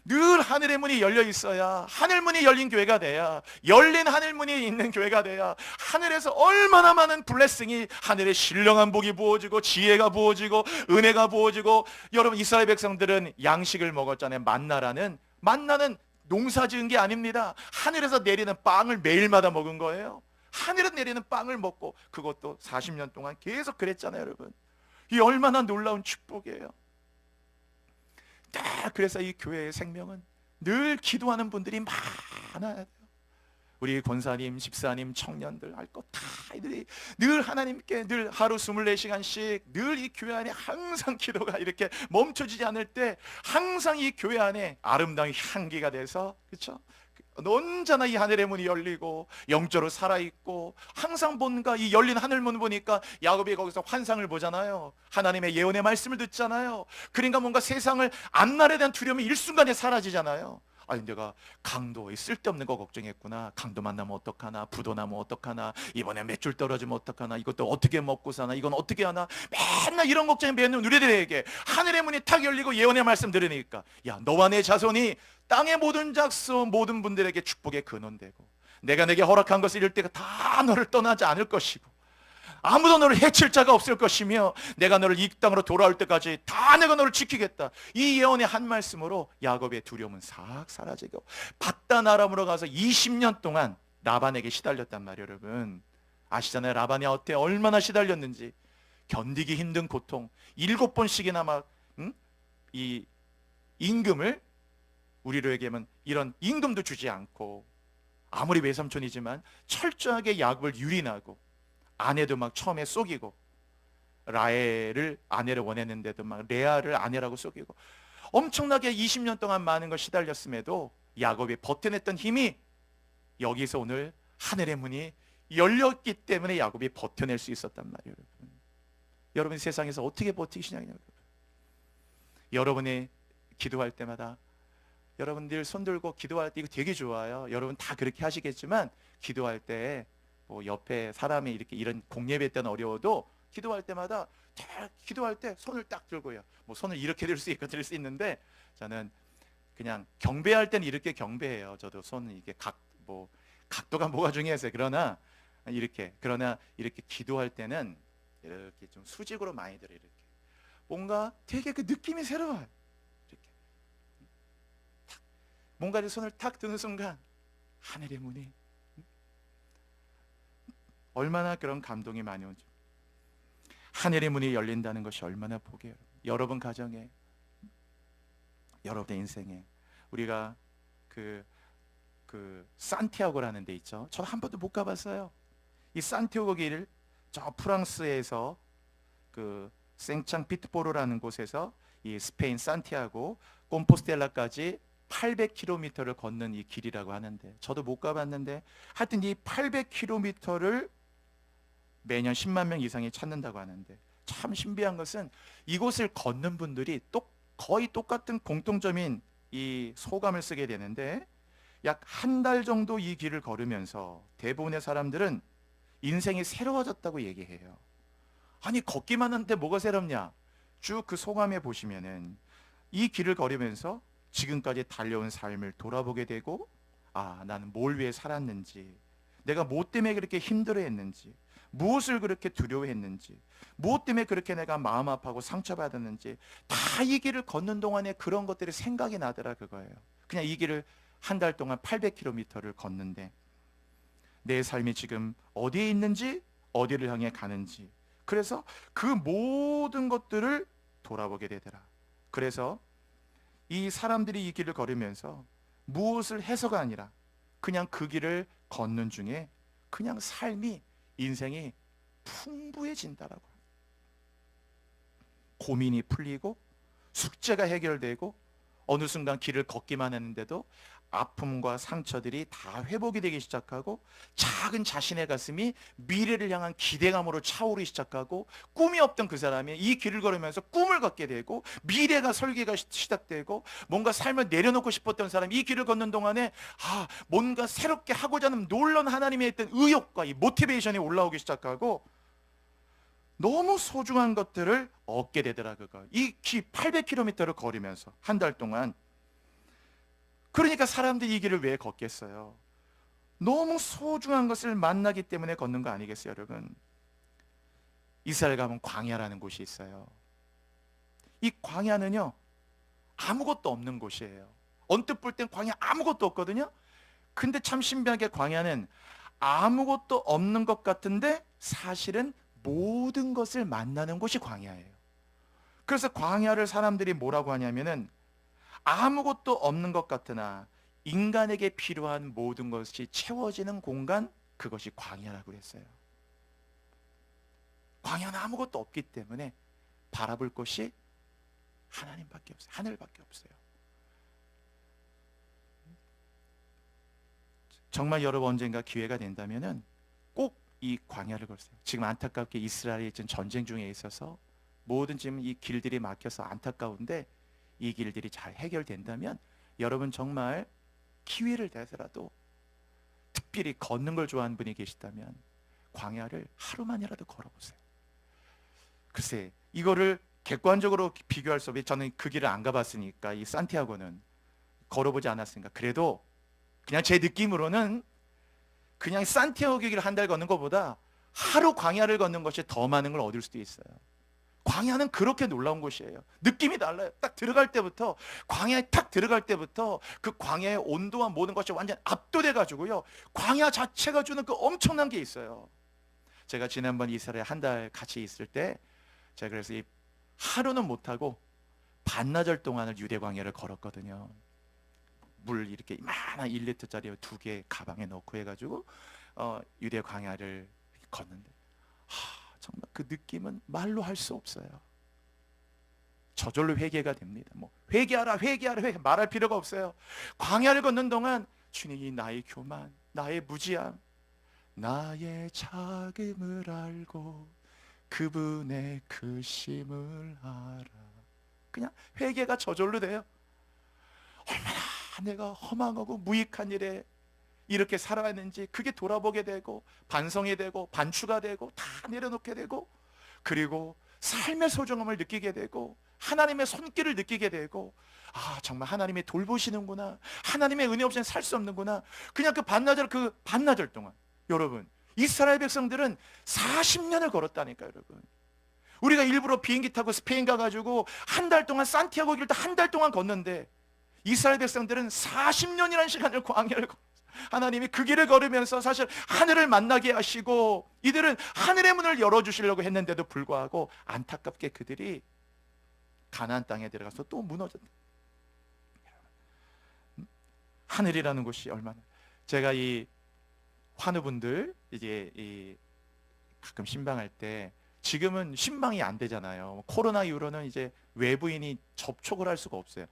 늘 하늘의 문이 열려 있어야, 하늘 문이 열린 교회가 돼야, 열린 하늘 문이 있는 교회가 돼야 하늘에서 얼마나 많은 블레싱이, 하늘의 신령한 복이 부어지고 지혜가 부어지고 은혜가 부어지고. 여러분 이스라엘 백성들은 양식을 먹었잖아요. 만나는 농사 지은 게 아닙니다. 하늘에서 내리는 빵을 매일마다 먹은 거예요. 하늘에서 내리는 빵을 먹고, 그것도 40년 동안 계속 그랬잖아요. 여러분 이 얼마나 놀라운 축복이에요. 그래서 이 교회의 생명은 늘 기도하는 분들이 많아야 돼요. 우리 권사님, 집사님, 청년들 할 것 다 이들이 늘 하나님께 늘 하루 24시간씩 늘 이 교회 안에 항상 기도가 이렇게 멈춰지지 않을 때 항상 이 교회 안에 아름다운 향기가 돼서, 그렇죠? 언제나 이 하늘의 문이 열리고 영적으로 살아있고, 항상 뭔가 이 열린 하늘문 보니까 야곱이 거기서 환상을 보잖아요. 하나님의 예언의 말씀을 듣잖아요. 그러니까 뭔가 세상을 앞날에 대한 두려움이 일순간에 사라지잖아요. 내가 강도에 쓸데없는 거 걱정했구나. 강도 만나면 어떡하나, 부도 나면 어떡하나, 이번에 맷줄 떨어지면 어떡하나, 이것도 어떻게 먹고 사나, 이건 어떻게 하나, 맨날 이런 걱정이 매는 우리들에게 하늘의 문이 탁 열리고 예언의 말씀 들으니까, 야 너와 내 자손이 땅의 모든 작소 모든 분들에게 축복의 근원되고, 내가 내게 허락한 것을 이룰 때가 다 너를 떠나지 않을 것이고 아무도 너를 해칠 자가 없을 것이며 내가 너를 이 땅으로 돌아올 때까지 다 내가 너를 지키겠다. 이 예언의 한 말씀으로 야곱의 두려움은 싹 사라지고 바단 아람으로 가서 20년 동안 라반에게 시달렸단 말이에요. 여러분 아시잖아요. 라반이 어때 얼마나 시달렸는지. 견디기 힘든 고통, 7번씩이나 막 이 임금을, 우리로 얘기하면 이런 임금도 주지 않고, 아무리 외삼촌이지만 철저하게 야곱을 유린하고, 아내도 막 처음에 속이고, 라헬을 아내를 원했는데도 막 레아를 아내라고 속이고, 엄청나게 20년 동안 많은 걸 시달렸음에도 야곱이 버텨냈던 힘이, 여기서 오늘 하늘의 문이 열렸기 때문에 야곱이 버텨낼 수 있었단 말이에요. 여러분 세상에서 어떻게 버티시냐고요. 여러분이 기도할 때마다 여러분들 손 들고 기도할 때 이거 되게 좋아요. 여러분 다 그렇게 하시겠지만 기도할 때 뭐 옆에 사람이 이렇게 이런 공예배 때는 어려워도 기도할 때마다 기도할 때 손을 딱 들고요. 뭐 손을 이렇게 들 수 있고 들 수 있는데 저는 그냥 경배할 때는 이렇게 경배해요. 저도 손은 이게 각도가 뭐가 중요해서요. 그러나 이렇게 기도할 때는 이렇게 좀 수직으로 많이 들어요. 이렇게 뭔가 되게 그 느낌이 새로워요. 이렇게 뭔가 손을 탁 드는 순간 하늘의 문이 얼마나 그런 감동이 많이 오죠. 하늘의 문이 열린다는 것이 얼마나 복이에요. 여러분 가정에, 여러분의 인생에 우리가 그 산티아고라는 데 있죠. 저 한 번도 못 가봤어요. 이 산티아고 길, 저 프랑스에서 그 생창 피트보르라는 곳에서 이 스페인 산티아고 콤포스텔라까지 800km를 걷는 이 길이라고 하는데, 저도 못 가봤는데 하여튼 이 800km를 매년 10만 명 이상이 찾는다고 하는데, 참 신비한 것은 이곳을 걷는 분들이 거의 똑같은 공통점인 이 소감을 쓰게 되는데, 약 한 달 정도 이 길을 걸으면서 대부분의 사람들은 인생이 새로워졌다고 얘기해요. 아니, 걷기만 하는데 뭐가 새롭냐? 쭉 그 소감에 보시면은 이 길을 걸으면서 지금까지 달려온 삶을 돌아보게 되고, 아, 나는 뭘 위해 살았는지, 내가 무엇 때문에 그렇게 힘들어했는지, 무엇을 그렇게 두려워했는지, 무엇 때문에 그렇게 내가 마음 아파하고 상처받았는지, 다 이 길을 걷는 동안에 그런 것들이 생각이 나더라 그거예요. 그냥 이 길을 한 달 동안 800km를 걷는데 내 삶이 지금 어디에 있는지, 어디를 향해 가는지, 그래서 그 모든 것들을 돌아보게 되더라. 그래서 이 사람들이 이 길을 걸으면서 무엇을 해서가 아니라 그냥 그 길을 걷는 중에 그냥 삶이, 인생이 풍부해진다라고. 고민이 풀리고 숙제가 해결되고 어느 순간 길을 걷기만 했는데도 아픔과 상처들이 다 회복이 되기 시작하고, 작은 자신의 가슴이 미래를 향한 기대감으로 차오르기 시작하고, 꿈이 없던 그 사람이 이 길을 걸으면서 꿈을 갖게 되고, 미래가 설계가 시작되고, 뭔가 삶을 내려놓고 싶었던 사람이 이 길을 걷는 동안에 뭔가 새롭게 하고자 하는 놀라운 하나님의 있던 의욕과 이 모티베이션이 올라오기 시작하고, 너무 소중한 것들을 얻게 되더라 그거. 이 800km를 걸으면서 한 달 동안. 그러니까 사람들이 이 길을 왜 걷겠어요? 너무 소중한 것을 만나기 때문에 걷는 거 아니겠어요, 여러분? 이스라엘 가면 광야라는 곳이 있어요. 이 광야는요, 아무것도 없는 곳이에요. 언뜻 볼 땐 광야 아무것도 없거든요. 근데 참 신비하게 광야는 아무것도 없는 것 같은데 사실은 모든 것을 만나는 곳이 광야예요. 그래서 광야를 사람들이 뭐라고 하냐면은 아무것도 없는 것 같으나 인간에게 필요한 모든 것이 채워지는 공간, 그것이 광야라고 했어요. 광야는 아무것도 없기 때문에 바라볼 것이 하나님밖에 없어요. 하늘밖에 없어요. 정말 여러분 언젠가 기회가 된다면은 꼭 이 광야를 걸으세요. 지금 안타깝게 이스라엘이 지금 전쟁 중에 있어서 모든 지금 이 길들이 막혀서 안타까운데, 이 길들이 잘 해결된다면 여러분 정말 기회를 내서라도, 특별히 걷는 걸 좋아하는 분이 계시다면 광야를 하루만이라도 걸어보세요. 글쎄, 이거를 객관적으로 비교할 수 없이, 저는 그 길을 안 가봤으니까, 이 산티아고는 걸어보지 않았으니까, 그래도 그냥 제 느낌으로는 그냥 산티아고 길을 한 달 걷는 것보다 하루 광야를 걷는 것이 더 많은 걸 얻을 수도 있어요. 광야는 그렇게 놀라운 곳이에요. 느낌이 달라요. 딱 들어갈 때부터, 광야에 딱 들어갈 때부터 그 광야의 온도와 모든 것이 완전 압도돼 가지고요, 광야 자체가 주는 그 엄청난 게 있어요. 제가 지난번 이스라엘 한 달 같이 있을 때, 제가 그래서 이 하루는 못하고 반나절 동안을 유대 광야를 걸었거든요. 물 이렇게 이만한 1리터짜리 2개 가방에 넣고 해가지고 유대 광야를 걷는데, 정말 그 느낌은 말로 할 수 없어요. 저절로 회개가 됩니다. 뭐 회개하라 말할 필요가 없어요. 광야를 걷는 동안 주님이 나의 교만, 나의 무지함, 나의 자금을 알고 그분의 크심을 알아. 그냥 회개가 저절로 돼요. 얼마나 내가 허망하고 무익한 일에 이렇게 살아왔는지 그게 돌아보게 되고, 반성이 되고, 반추가 되고, 다 내려놓게 되고, 그리고 삶의 소중함을 느끼게 되고, 하나님의 손길을 느끼게 되고, 정말 하나님이 돌보시는구나, 하나님의 은혜 없이는 살 수 없는구나. 그냥 그 반나절 동안, 여러분, 이스라엘 백성들은 40년을 걸었다니까요, 여러분. 우리가 일부러 비행기 타고 스페인 가가지고 한 달 동안 산티아고 길을 한 달 동안 걷는데, 이스라엘 백성들은 40년이라는 시간을 광야를 하나님이 그 길을 걸으면서 사실 하늘을 만나게 하시고, 이들은 하늘의 문을 열어주시려고 했는데도 불구하고 안타깝게 그들이 가나안 땅에 들어가서 또 무너졌다. 하늘이라는 곳이 얼마나, 제가 이 환우분들 이제 이 가끔 신방할 때, 지금은 신방이 안 되잖아요. 코로나 이후로는 이제 외부인이 접촉을 할 수가 없어요.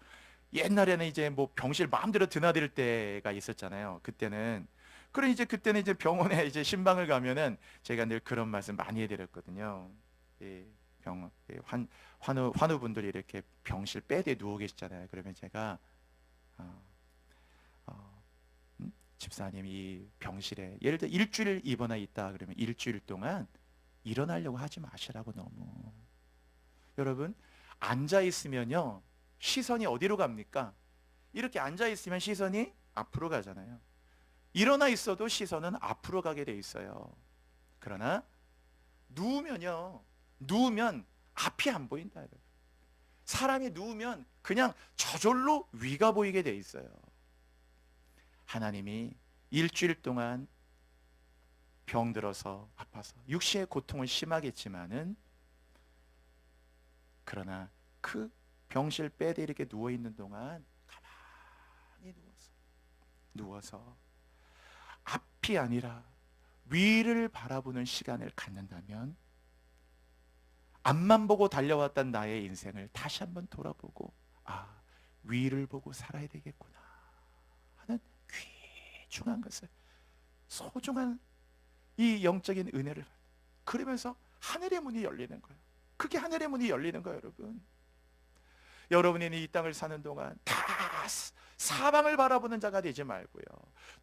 옛날에는 이제 뭐 병실 마음대로 드나들 때가 있었잖아요. 그때는. 그래 이제 그때는 이제 병원에 이제 신방을 가면은 제가 늘 그런 말씀 많이 해드렸거든요. 이 병, 환우분들이 이렇게 병실 베드에 누워 계시잖아요. 그러면 제가 집사님 이 병실에 예를 들어 일주일 입원해 있다 그러면 일주일 동안 일어나려고 하지 마시라고. 너무 여러분 앉아 있으면요 시선이 어디로 갑니까? 이렇게 앉아 있으면 시선이 앞으로 가잖아요. 일어나 있어도 시선은 앞으로 가게 돼 있어요. 그러나 누우면 앞이 안 보인다. 여러분. 사람이 누우면 그냥 저절로 위가 보이게 돼 있어요. 하나님이 일주일 동안 병들어서 아파서 육신의 고통은 심하겠지만은, 그러나 그 병실 베드에 이렇게 누워 있는 동안 가만히 누워서 앞이 아니라 위를 바라보는 시간을 갖는다면, 앞만 보고 달려왔던 나의 인생을 다시 한번 돌아보고, 아, 위를 보고 살아야 되겠구나 하는 귀중한 것을, 소중한 이 영적인 은혜를, 그러면서 하늘의 문이 열리는 거예요. 그게 하늘의 문이 열리는 거예요. 여러분이 이 땅을 사는 동안 다 사방을 바라보는 자가 되지 말고요,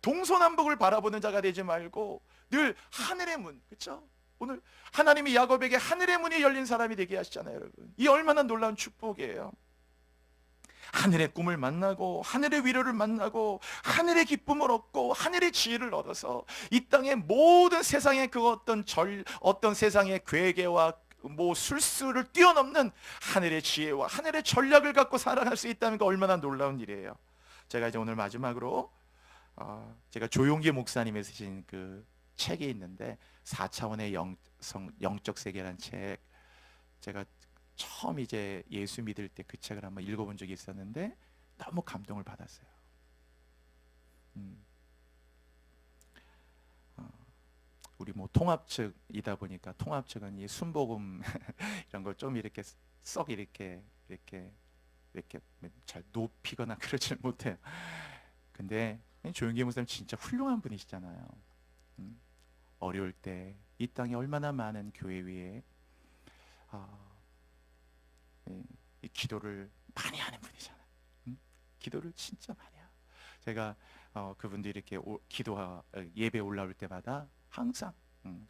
동서남북을 바라보는 자가 되지 말고 늘 하늘의 문, 그렇죠? 오늘 하나님이 야곱에게 하늘의 문이 열린 사람이 되게 하시잖아요. 여러분, 이 얼마나 놀라운 축복이에요. 하늘의 꿈을 만나고 하늘의 위로를 만나고 하늘의 기쁨을 얻고 하늘의 지혜를 얻어서 이 땅의 모든 세상의 그 어떤 세상의 괴계와 뭐 술수를 뛰어넘는 하늘의 지혜와 하늘의 전략을 갖고 살아갈 수 있다는 게 얼마나 놀라운 일이에요. 제가 이제 오늘 마지막으로 제가 조용기 목사님이 쓰신 그 책이 있는데 4차원의 영적 세계라는 책, 제가 처음 이제 예수 믿을 때 그 책을 한번 읽어본 적이 있었는데 너무 감동을 받았어요. 우리 뭐 통합 측이다 보니까 통합 측은 이 순복음 이런 걸 좀 이렇게 썩 이렇게 잘 높이거나 그러질 못해요. 근데 조용기 목사님 진짜 훌륭한 분이시잖아요. 어려울 때 이 땅에 얼마나 많은 교회 위에 이 기도를 많이 하는 분이잖아요. 기도를 진짜 많이 해요. 제가 그분들이 이렇게 예배 올라올 때마다 항상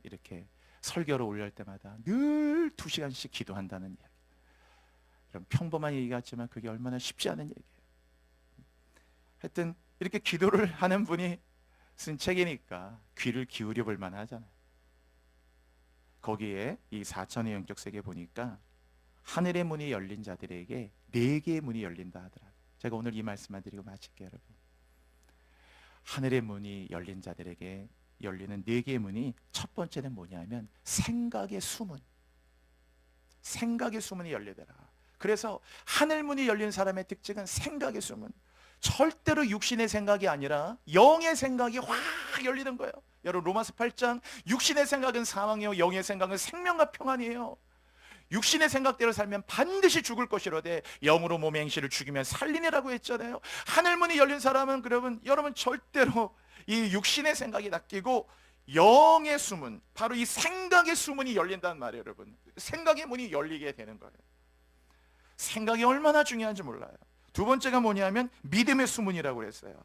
이렇게 설교를 올릴 때마다 늘 2시간씩 기도한다는 이야기. 그럼 평범한 얘기 같지만 그게 얼마나 쉽지 않은 얘기예요. 하여튼 이렇게 기도를 하는 분이 쓴 책이니까 귀를 기울여 볼 만하잖아요. 거기에 이 4천의 영적 세계 보니까 하늘의 문이 열린 자들에게 4개의 문이 열린다 하더라고요. 제가 오늘 이 말씀만 드리고 마칠게요. 여러분, 하늘의 문이 열린 자들에게 열리는 4개의 문이, 첫 번째는 뭐냐면 생각의 수문. 생각의 수문이 열리더라. 그래서 하늘 문이 열린 사람의 특징은 생각의 수문. 절대로 육신의 생각이 아니라 영의 생각이 확 열리는 거예요. 여러분, 로마서 8장, 육신의 생각은 사망이요 영의 생각은 생명과 평안이에요. 육신의 생각대로 살면 반드시 죽을 것이로되 영으로 몸의 행실을 죽이면 살리니라고 했잖아요. 하늘문이 열린 사람은 여러분 절대로 이 육신의 생각이 낚이고 영의 수문, 바로 이 생각의 수문이 열린다는 말이에요. 여러분, 생각의 문이 열리게 되는 거예요. 생각이 얼마나 중요한지 몰라요. 두 번째가 뭐냐면 믿음의 수문이라고 그랬어요.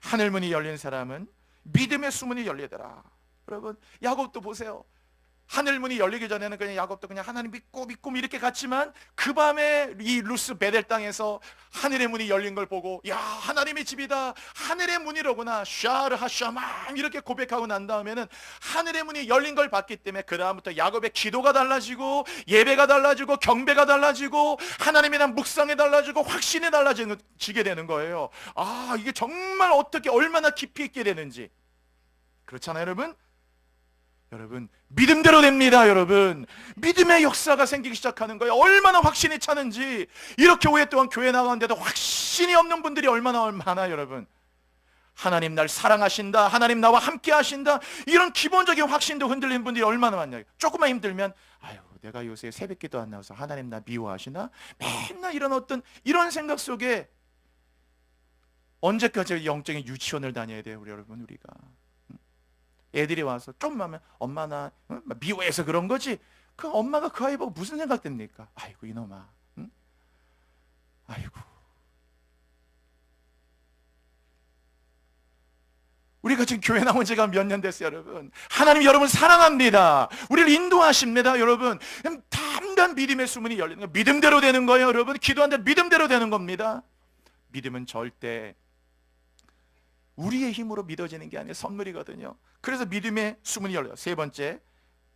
하늘문이 열린 사람은 믿음의 수문이 열리더라. 여러분, 야곱도 보세요. 하늘문이 열리기 전에는 그냥 야곱도 그냥 하나님 믿고 이렇게 갔지만, 그 밤에 이 루스 베델 땅에서 하늘의 문이 열린 걸 보고, 야, 하나님의 집이다, 하늘의 문이로구나, 샤르 하샤맘 이렇게 고백하고 난 다음에는 하늘의 문이 열린 걸 봤기 때문에 그 다음부터 야곱의 기도가 달라지고 예배가 달라지고 경배가 달라지고 하나님에 대한 묵상이 달라지고 확신이 달라지게 되는 거예요. 아, 이게 정말 어떻게 얼마나 깊이 있게 되는지. 그렇잖아요, 여러분, 믿음대로 됩니다. 여러분, 믿음의 역사가 생기기 시작하는 거예요. 얼마나 확신이 차는지. 이렇게 오랫동안 교회 나가는데도 확신이 없는 분들이 얼마나 많아요. 여러분, 하나님 날 사랑하신다, 하나님 나와 함께 하신다, 이런 기본적인 확신도 흔들리는 분들이 얼마나 많냐. 조금만 힘들면 아유, 내가 요새 새벽기도 안 나와서 하나님 나 미워하시나? 맨날 이런 어떤 이런 생각 속에 언제까지 영적인 유치원을 다녀야 돼요, 우리 여러분. 우리가 애들이 와서 좀 하면 엄마 나 미워해서 그런 거지, 그 엄마가 그 아이 보고 무슨 생각 듭니까? 아이고 이놈아, 응? 아이고. 우리가 지금 교회 나온 지가 몇 년 됐어요, 여러분. 하나님 여러분 사랑합니다. 우리를 인도하십니다, 여러분. 담대한 믿음의 수문이 열리는 거예요. 믿음대로 되는 거예요, 여러분. 기도하는데 믿음대로 되는 겁니다. 믿음은 절대 우리의 힘으로 믿어지는 게 아니라 선물이거든요. 그래서 믿음의 수문이 열려요. 세 번째,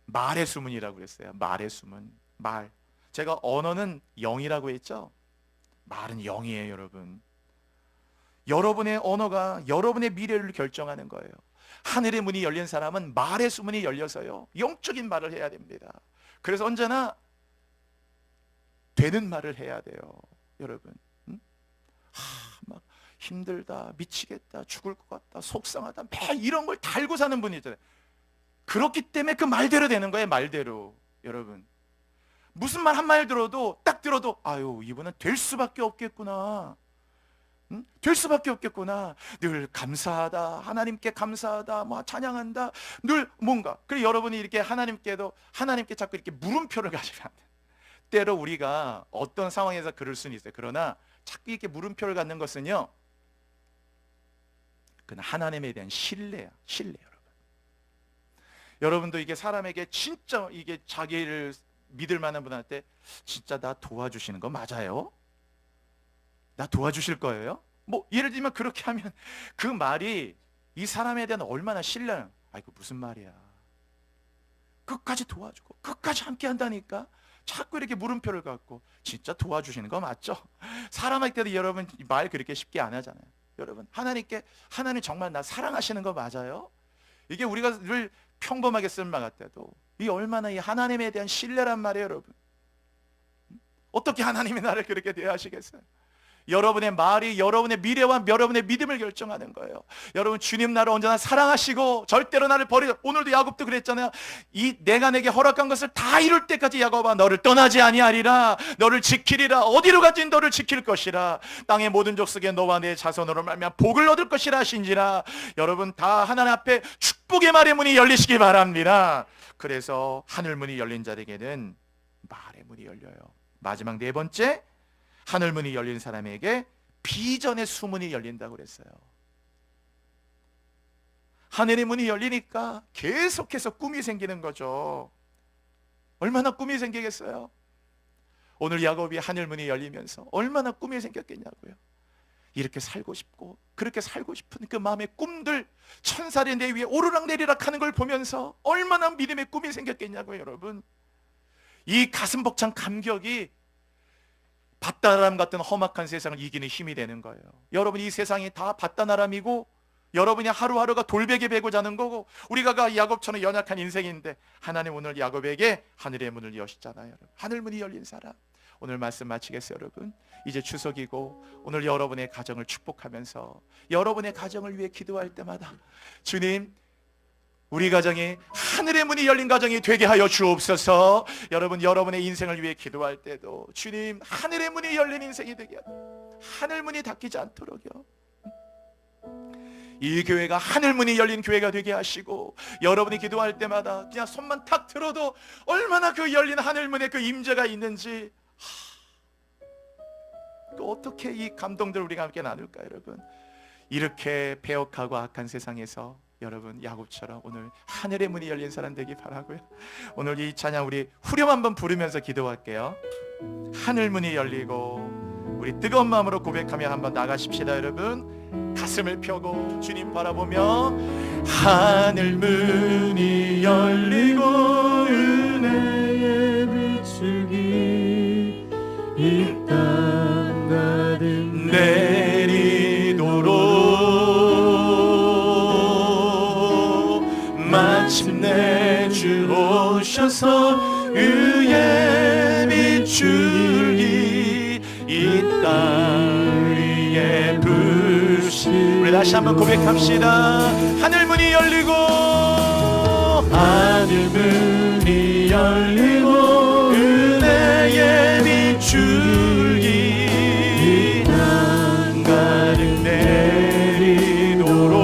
말의 수문이라고 그랬어요. 말의 수문. 말. 제가 언어는 영이라고 했죠. 말은 영이에요, 여러분. 여러분의 언어가 여러분의 미래를 결정하는 거예요. 하늘의 문이 열린 사람은 말의 수문이 열려서요, 영적인 말을 해야 됩니다. 그래서 언제나 되는 말을 해야 돼요, 여러분. 막 힘들다, 미치겠다, 죽을 것 같다, 속상하다, 매일 이런 걸 달고 사는 분이 있잖아요. 그렇기 때문에 그 말대로 되는 거예요, 말대로. 여러분, 무슨 말 한 말 들어도 딱 들어도 아유, 이분은 될 수밖에 없겠구나, 응? 될 수밖에 없겠구나, 늘 감사하다, 하나님께 감사하다, 뭐 찬양한다, 늘 뭔가. 그리고 여러분이 이렇게 하나님께 자꾸 이렇게 물음표를 가지면 안 돼요. 때로 우리가 어떤 상황에서 그럴 수는 있어요. 그러나 자꾸 이렇게 물음표를 갖는 것은요, 그건 하나님에 대한 신뢰야, 신뢰. 여러분도 이게 사람에게 진짜 이게 자기를 믿을 만한 분한테 진짜 나 도와주시는 거 맞아요? 나 도와주실 거예요? 뭐 예를 들면 그렇게 하면 그 말이 이 사람에 대한 얼마나 신뢰는, 아이고 무슨 말이야, 끝까지 도와주고 끝까지 함께 한다니까. 자꾸 이렇게 물음표를 갖고 진짜 도와주시는 거 맞죠? 사람할 때도 여러분 말 그렇게 쉽게 안 하잖아요. 여러분, 하나님 정말 나 사랑하시는 거 맞아요? 이게 우리가 늘 평범하게 쓴 말 같아도 이 얼마나 이 하나님에 대한 신뢰란 말이에요, 여러분. 어떻게 하나님이 나를 그렇게 대하시겠어요? 여러분의 말이 여러분의 미래와 여러분의 믿음을 결정하는 거예요. 여러분, 주님 나를 언제나 사랑하시고 절대로 나를 버리지. 오늘도 야곱도 그랬잖아요. 이 내가 내게 허락한 것을 다 이룰 때까지 야곱아 너를 떠나지 아니하리라, 너를 지키리라, 어디로 가진 너를 지킬 것이라, 땅의 모든 족속에 너와 내 자손으로 말미암아 복을 얻을 것이라 하신지라. 여러분, 다 하나님 앞에 축복의 말의 문이 열리시기 바랍니다. 그래서 하늘 문이 열린 자에게는 말의 문이 열려요. 마지막 네 번째, 하늘 문이 열린 사람에게 비전의 수문이 열린다고 그랬어요. 하늘의 문이 열리니까 계속해서 꿈이 생기는 거죠. 얼마나 꿈이 생기겠어요? 오늘 야곱이 하늘 문이 열리면서 얼마나 꿈이 생겼겠냐고요. 이렇게 살고 싶고 그렇게 살고 싶은 그 마음의 꿈들, 천사리 내 위에 오르락내리락 하는 걸 보면서 얼마나 믿음의 꿈이 생겼겠냐고요, 여러분. 이 가슴 벅찬 감격이 밧다나람 같은 험악한 세상을 이기는 힘이 되는 거예요. 여러분, 이 세상이 다 밧다나람이고 여러분이 하루하루가 돌베개 베고 자는 거고 우리가 야곱처럼 연약한 인생인데 하나님 오늘 야곱에게 하늘의 문을 여시잖아요. 여러분, 하늘 문이 열린 사람. 오늘 말씀 마치겠어요, 여러분. 이제 추석이고 오늘 여러분의 가정을 축복하면서 여러분의 가정을 위해 기도할 때마다 주님, 우리 가정이 하늘의 문이 열린 가정이 되게 하여 주옵소서. 여러분, 여러분의 인생을 위해 기도할 때도 주님, 하늘의 문이 열린 인생이 되게 하여, 하늘 문이 닫히지 않도록요, 이 교회가 하늘 문이 열린 교회가 되게 하시고 여러분이 기도할 때마다 그냥 손만 탁 들어도 얼마나 그 열린 하늘 문에 그 임재가 있는지, 또 어떻게 이 감동들을 우리가 함께 나눌까요, 여러분? 이렇게 배역하고 악한 세상에서 여러분, 야곱처럼 오늘 하늘의 문이 열린 사람 되기 바라고요. 오늘 이 찬양 우리 후렴 한번 부르면서 기도할게요. 하늘 문이 열리고 우리 뜨거운 마음으로 고백하며 한번 나가십시다, 여러분. 가슴을 펴고 주님 바라보며 하늘 문이 열리고 은혜의 비추기 이 땅 가득 내리도록 마침내 주 오셔서 의에 비추기 이 땅 위에 부시. 우리 우리 다시 한번 고백합시다. 하늘 문이 열리고 하늘 문이 열리고 은혜의 비출기 땅 가득 내리도록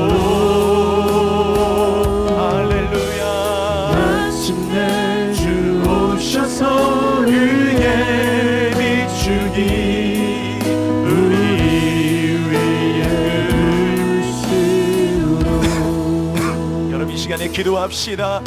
할렐루야. 마침내 주 오셔서 은혜의 비출기 우리 위에 으시도록. 여러분 이 시간에 기도합시다.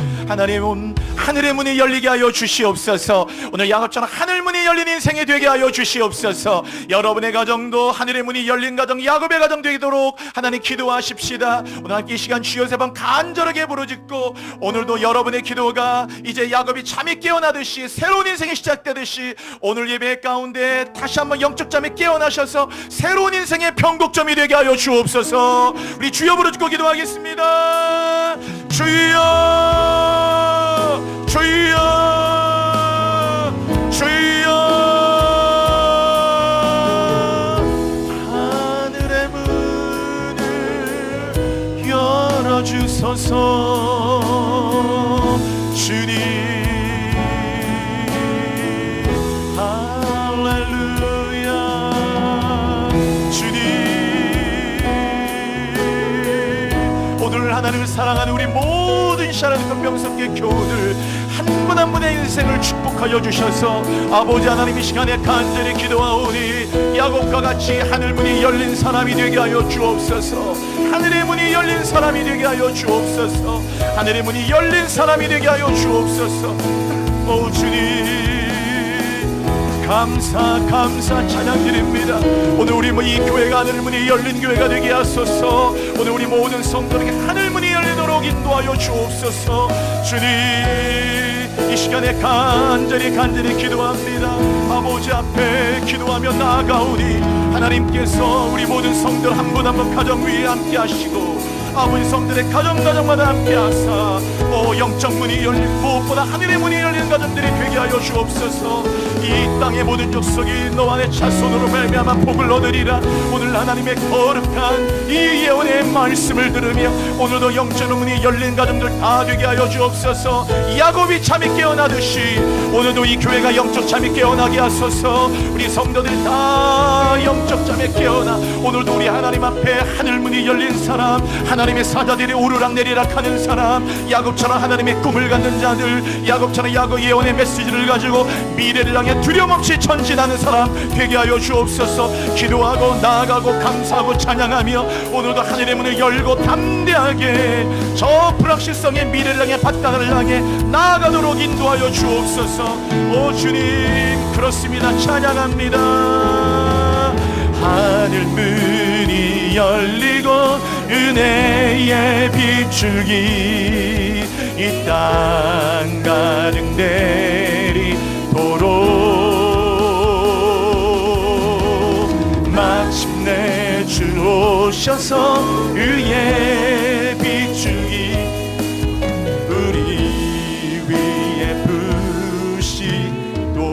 하늘의 문이 열리게 하여 주시옵소서. 오늘 야곱처럼 하늘 문이 열린 인생이 되게 하여 주시옵소서. 여러분의 가정도 하늘의 문이 열린 가정, 야곱의 가정 되도록 하나님 기도하십시다. 오늘 함께 이 시간 주여 세 번 간절하게 부르짖고, 오늘도 여러분의 기도가 이제 야곱이 잠이 깨어나듯이 새로운 인생이 시작되듯이 오늘 예배 가운데 다시 한번 영적 잠에 깨어나셔서 새로운 인생의 변곡점이 되게 하여 주옵소서. 우리 주여 부르짖고 기도하겠습니다. 주여, 주여, 주여. 하늘의 문을 열어주소서. 주님, 할렐루야. 주님, 오늘 하나님을 사랑하는 우리 모든 하나님 명성계 교우들 한 분 한 분의 인생을 축복하여 주셔서 아버지 하나님 이 시간에 간절히 기도하오니 야곱과 같이 하늘 문이 열린 사람이 되게 하여 주옵소서. 하늘의 문이 열린 사람이 되게 하여 주옵소서. 하늘의 문이 열린 사람이 되게 하여 주옵소서. 오 주님, 감사 찬양드립니다. 오늘 우리 이 교회가 하늘 문이 열린 교회가 되게 하소서. 오늘 우리 모든 성도에게 하늘 문이 열리도록 인도하여 주옵소서. 주님, 이 시간에 간절히 기도합니다. 아버지 앞에 기도하며 나아가오니 하나님께서 우리 모든 성들 한 분 한 분 가정 위에 함께 하시고 아버지 성들의 가정마다 함께 하사 영적 문이 열린 무엇보다 하늘의 문이 열린 가정들이 되게 하여 주옵소서. 이 땅의 모든 족속이 너 안의 자손으로 말미암아 복을 얻으리라. 오늘 하나님의 거룩한 이 예언의 말씀을 들으며 오늘도 영적 문이 열린 가정들 다 되게 하여 주옵소서. 야곱이 잠이 깨어나듯이 오늘도 이 교회가 영적 잠이 깨어나게 하소서. 우리 성도들 다 영적 잠에 깨어나 오늘도 우리 하나님 앞에 하늘 문이 열린 사람, 하나님의 사자들이 오르락내리락 하는 사람, 야곱처럼 하나님의 꿈을 갖는 자들, 야곱처럼 야곱 예언의 메시지를 가지고 미래를 향해 두려움 없이 전진하는 사람 되게 하여 주옵소서. 기도하고 나아가고 감사하고 찬양하며 오늘도 하늘의 문을 열고 담대하게 저 불확실성의 미래를 향해 바다를 향해 나아가도록 인도하여 주옵소서. 오 주님, 그렇습니다. 찬양합니다. 하늘 문이 열리고 은혜의 비출기 이 땅 가득 내리도록 마침내 주 오셔서 의의 비출기 우리 위에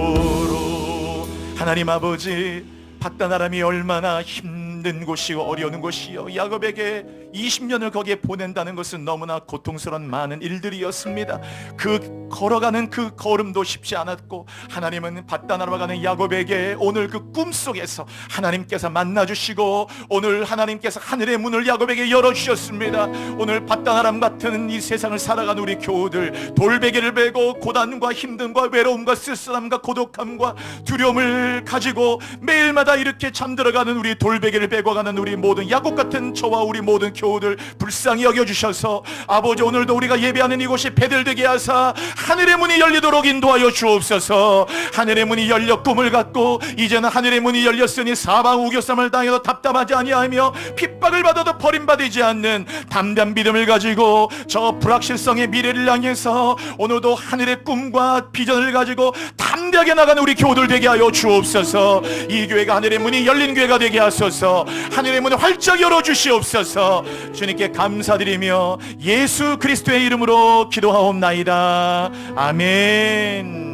부시도록. 하나님 아버지, 바다나람이 얼마나 힘든 곳이요 어려운 곳이요 야곱에게 20년을 거기에 보낸다는 것은 너무나 고통스러운 많은 일들이었습니다. 그 걸어가는 그 걸음도 쉽지 않았고 하나님은 바다나라와 가는 야곱에게 오늘 그 꿈속에서 하나님께서 만나주시고 오늘 하나님께서 하늘의 문을 야곱에게 열어주셨습니다. 오늘 바다나람 같은 이 세상을 살아가는 우리 교우들 돌베개를 베고 고단과 힘듦과 외로움과 쓸쓸함과 고독함과 두려움을 가지고 매일마다 이렇게 잠들어가는 우리 돌베개를 베고 가는 우리 모든 야곱 같은 저와 우리 모든 교우들 불쌍히 여겨주셔서 아버지 오늘도 우리가 예배하는 이곳이 배들되게 하사 하늘의 문이 열리도록 인도하여 주옵소서. 하늘의 문이 열려 꿈을 갖고 이제는 하늘의 문이 열렸으니 사방 우겨쌈을 당해도 답답하지 아니하며 핍박을 받아도 버림받지 않는 담대한 믿음을 가지고 저 불확실성의 미래를 향해서 오늘도 하늘의 꿈과 비전을 가지고 담대하게 나가는 우리 교우들 되게 하여 주옵소서. 이 교회가 하늘의 문이 열린 교회가 되게 하소서. 하늘의 문을 활짝 열어주시옵소서. 주님께 감사드리며 예수 그리스도의 이름으로 기도하옵나이다. 아멘.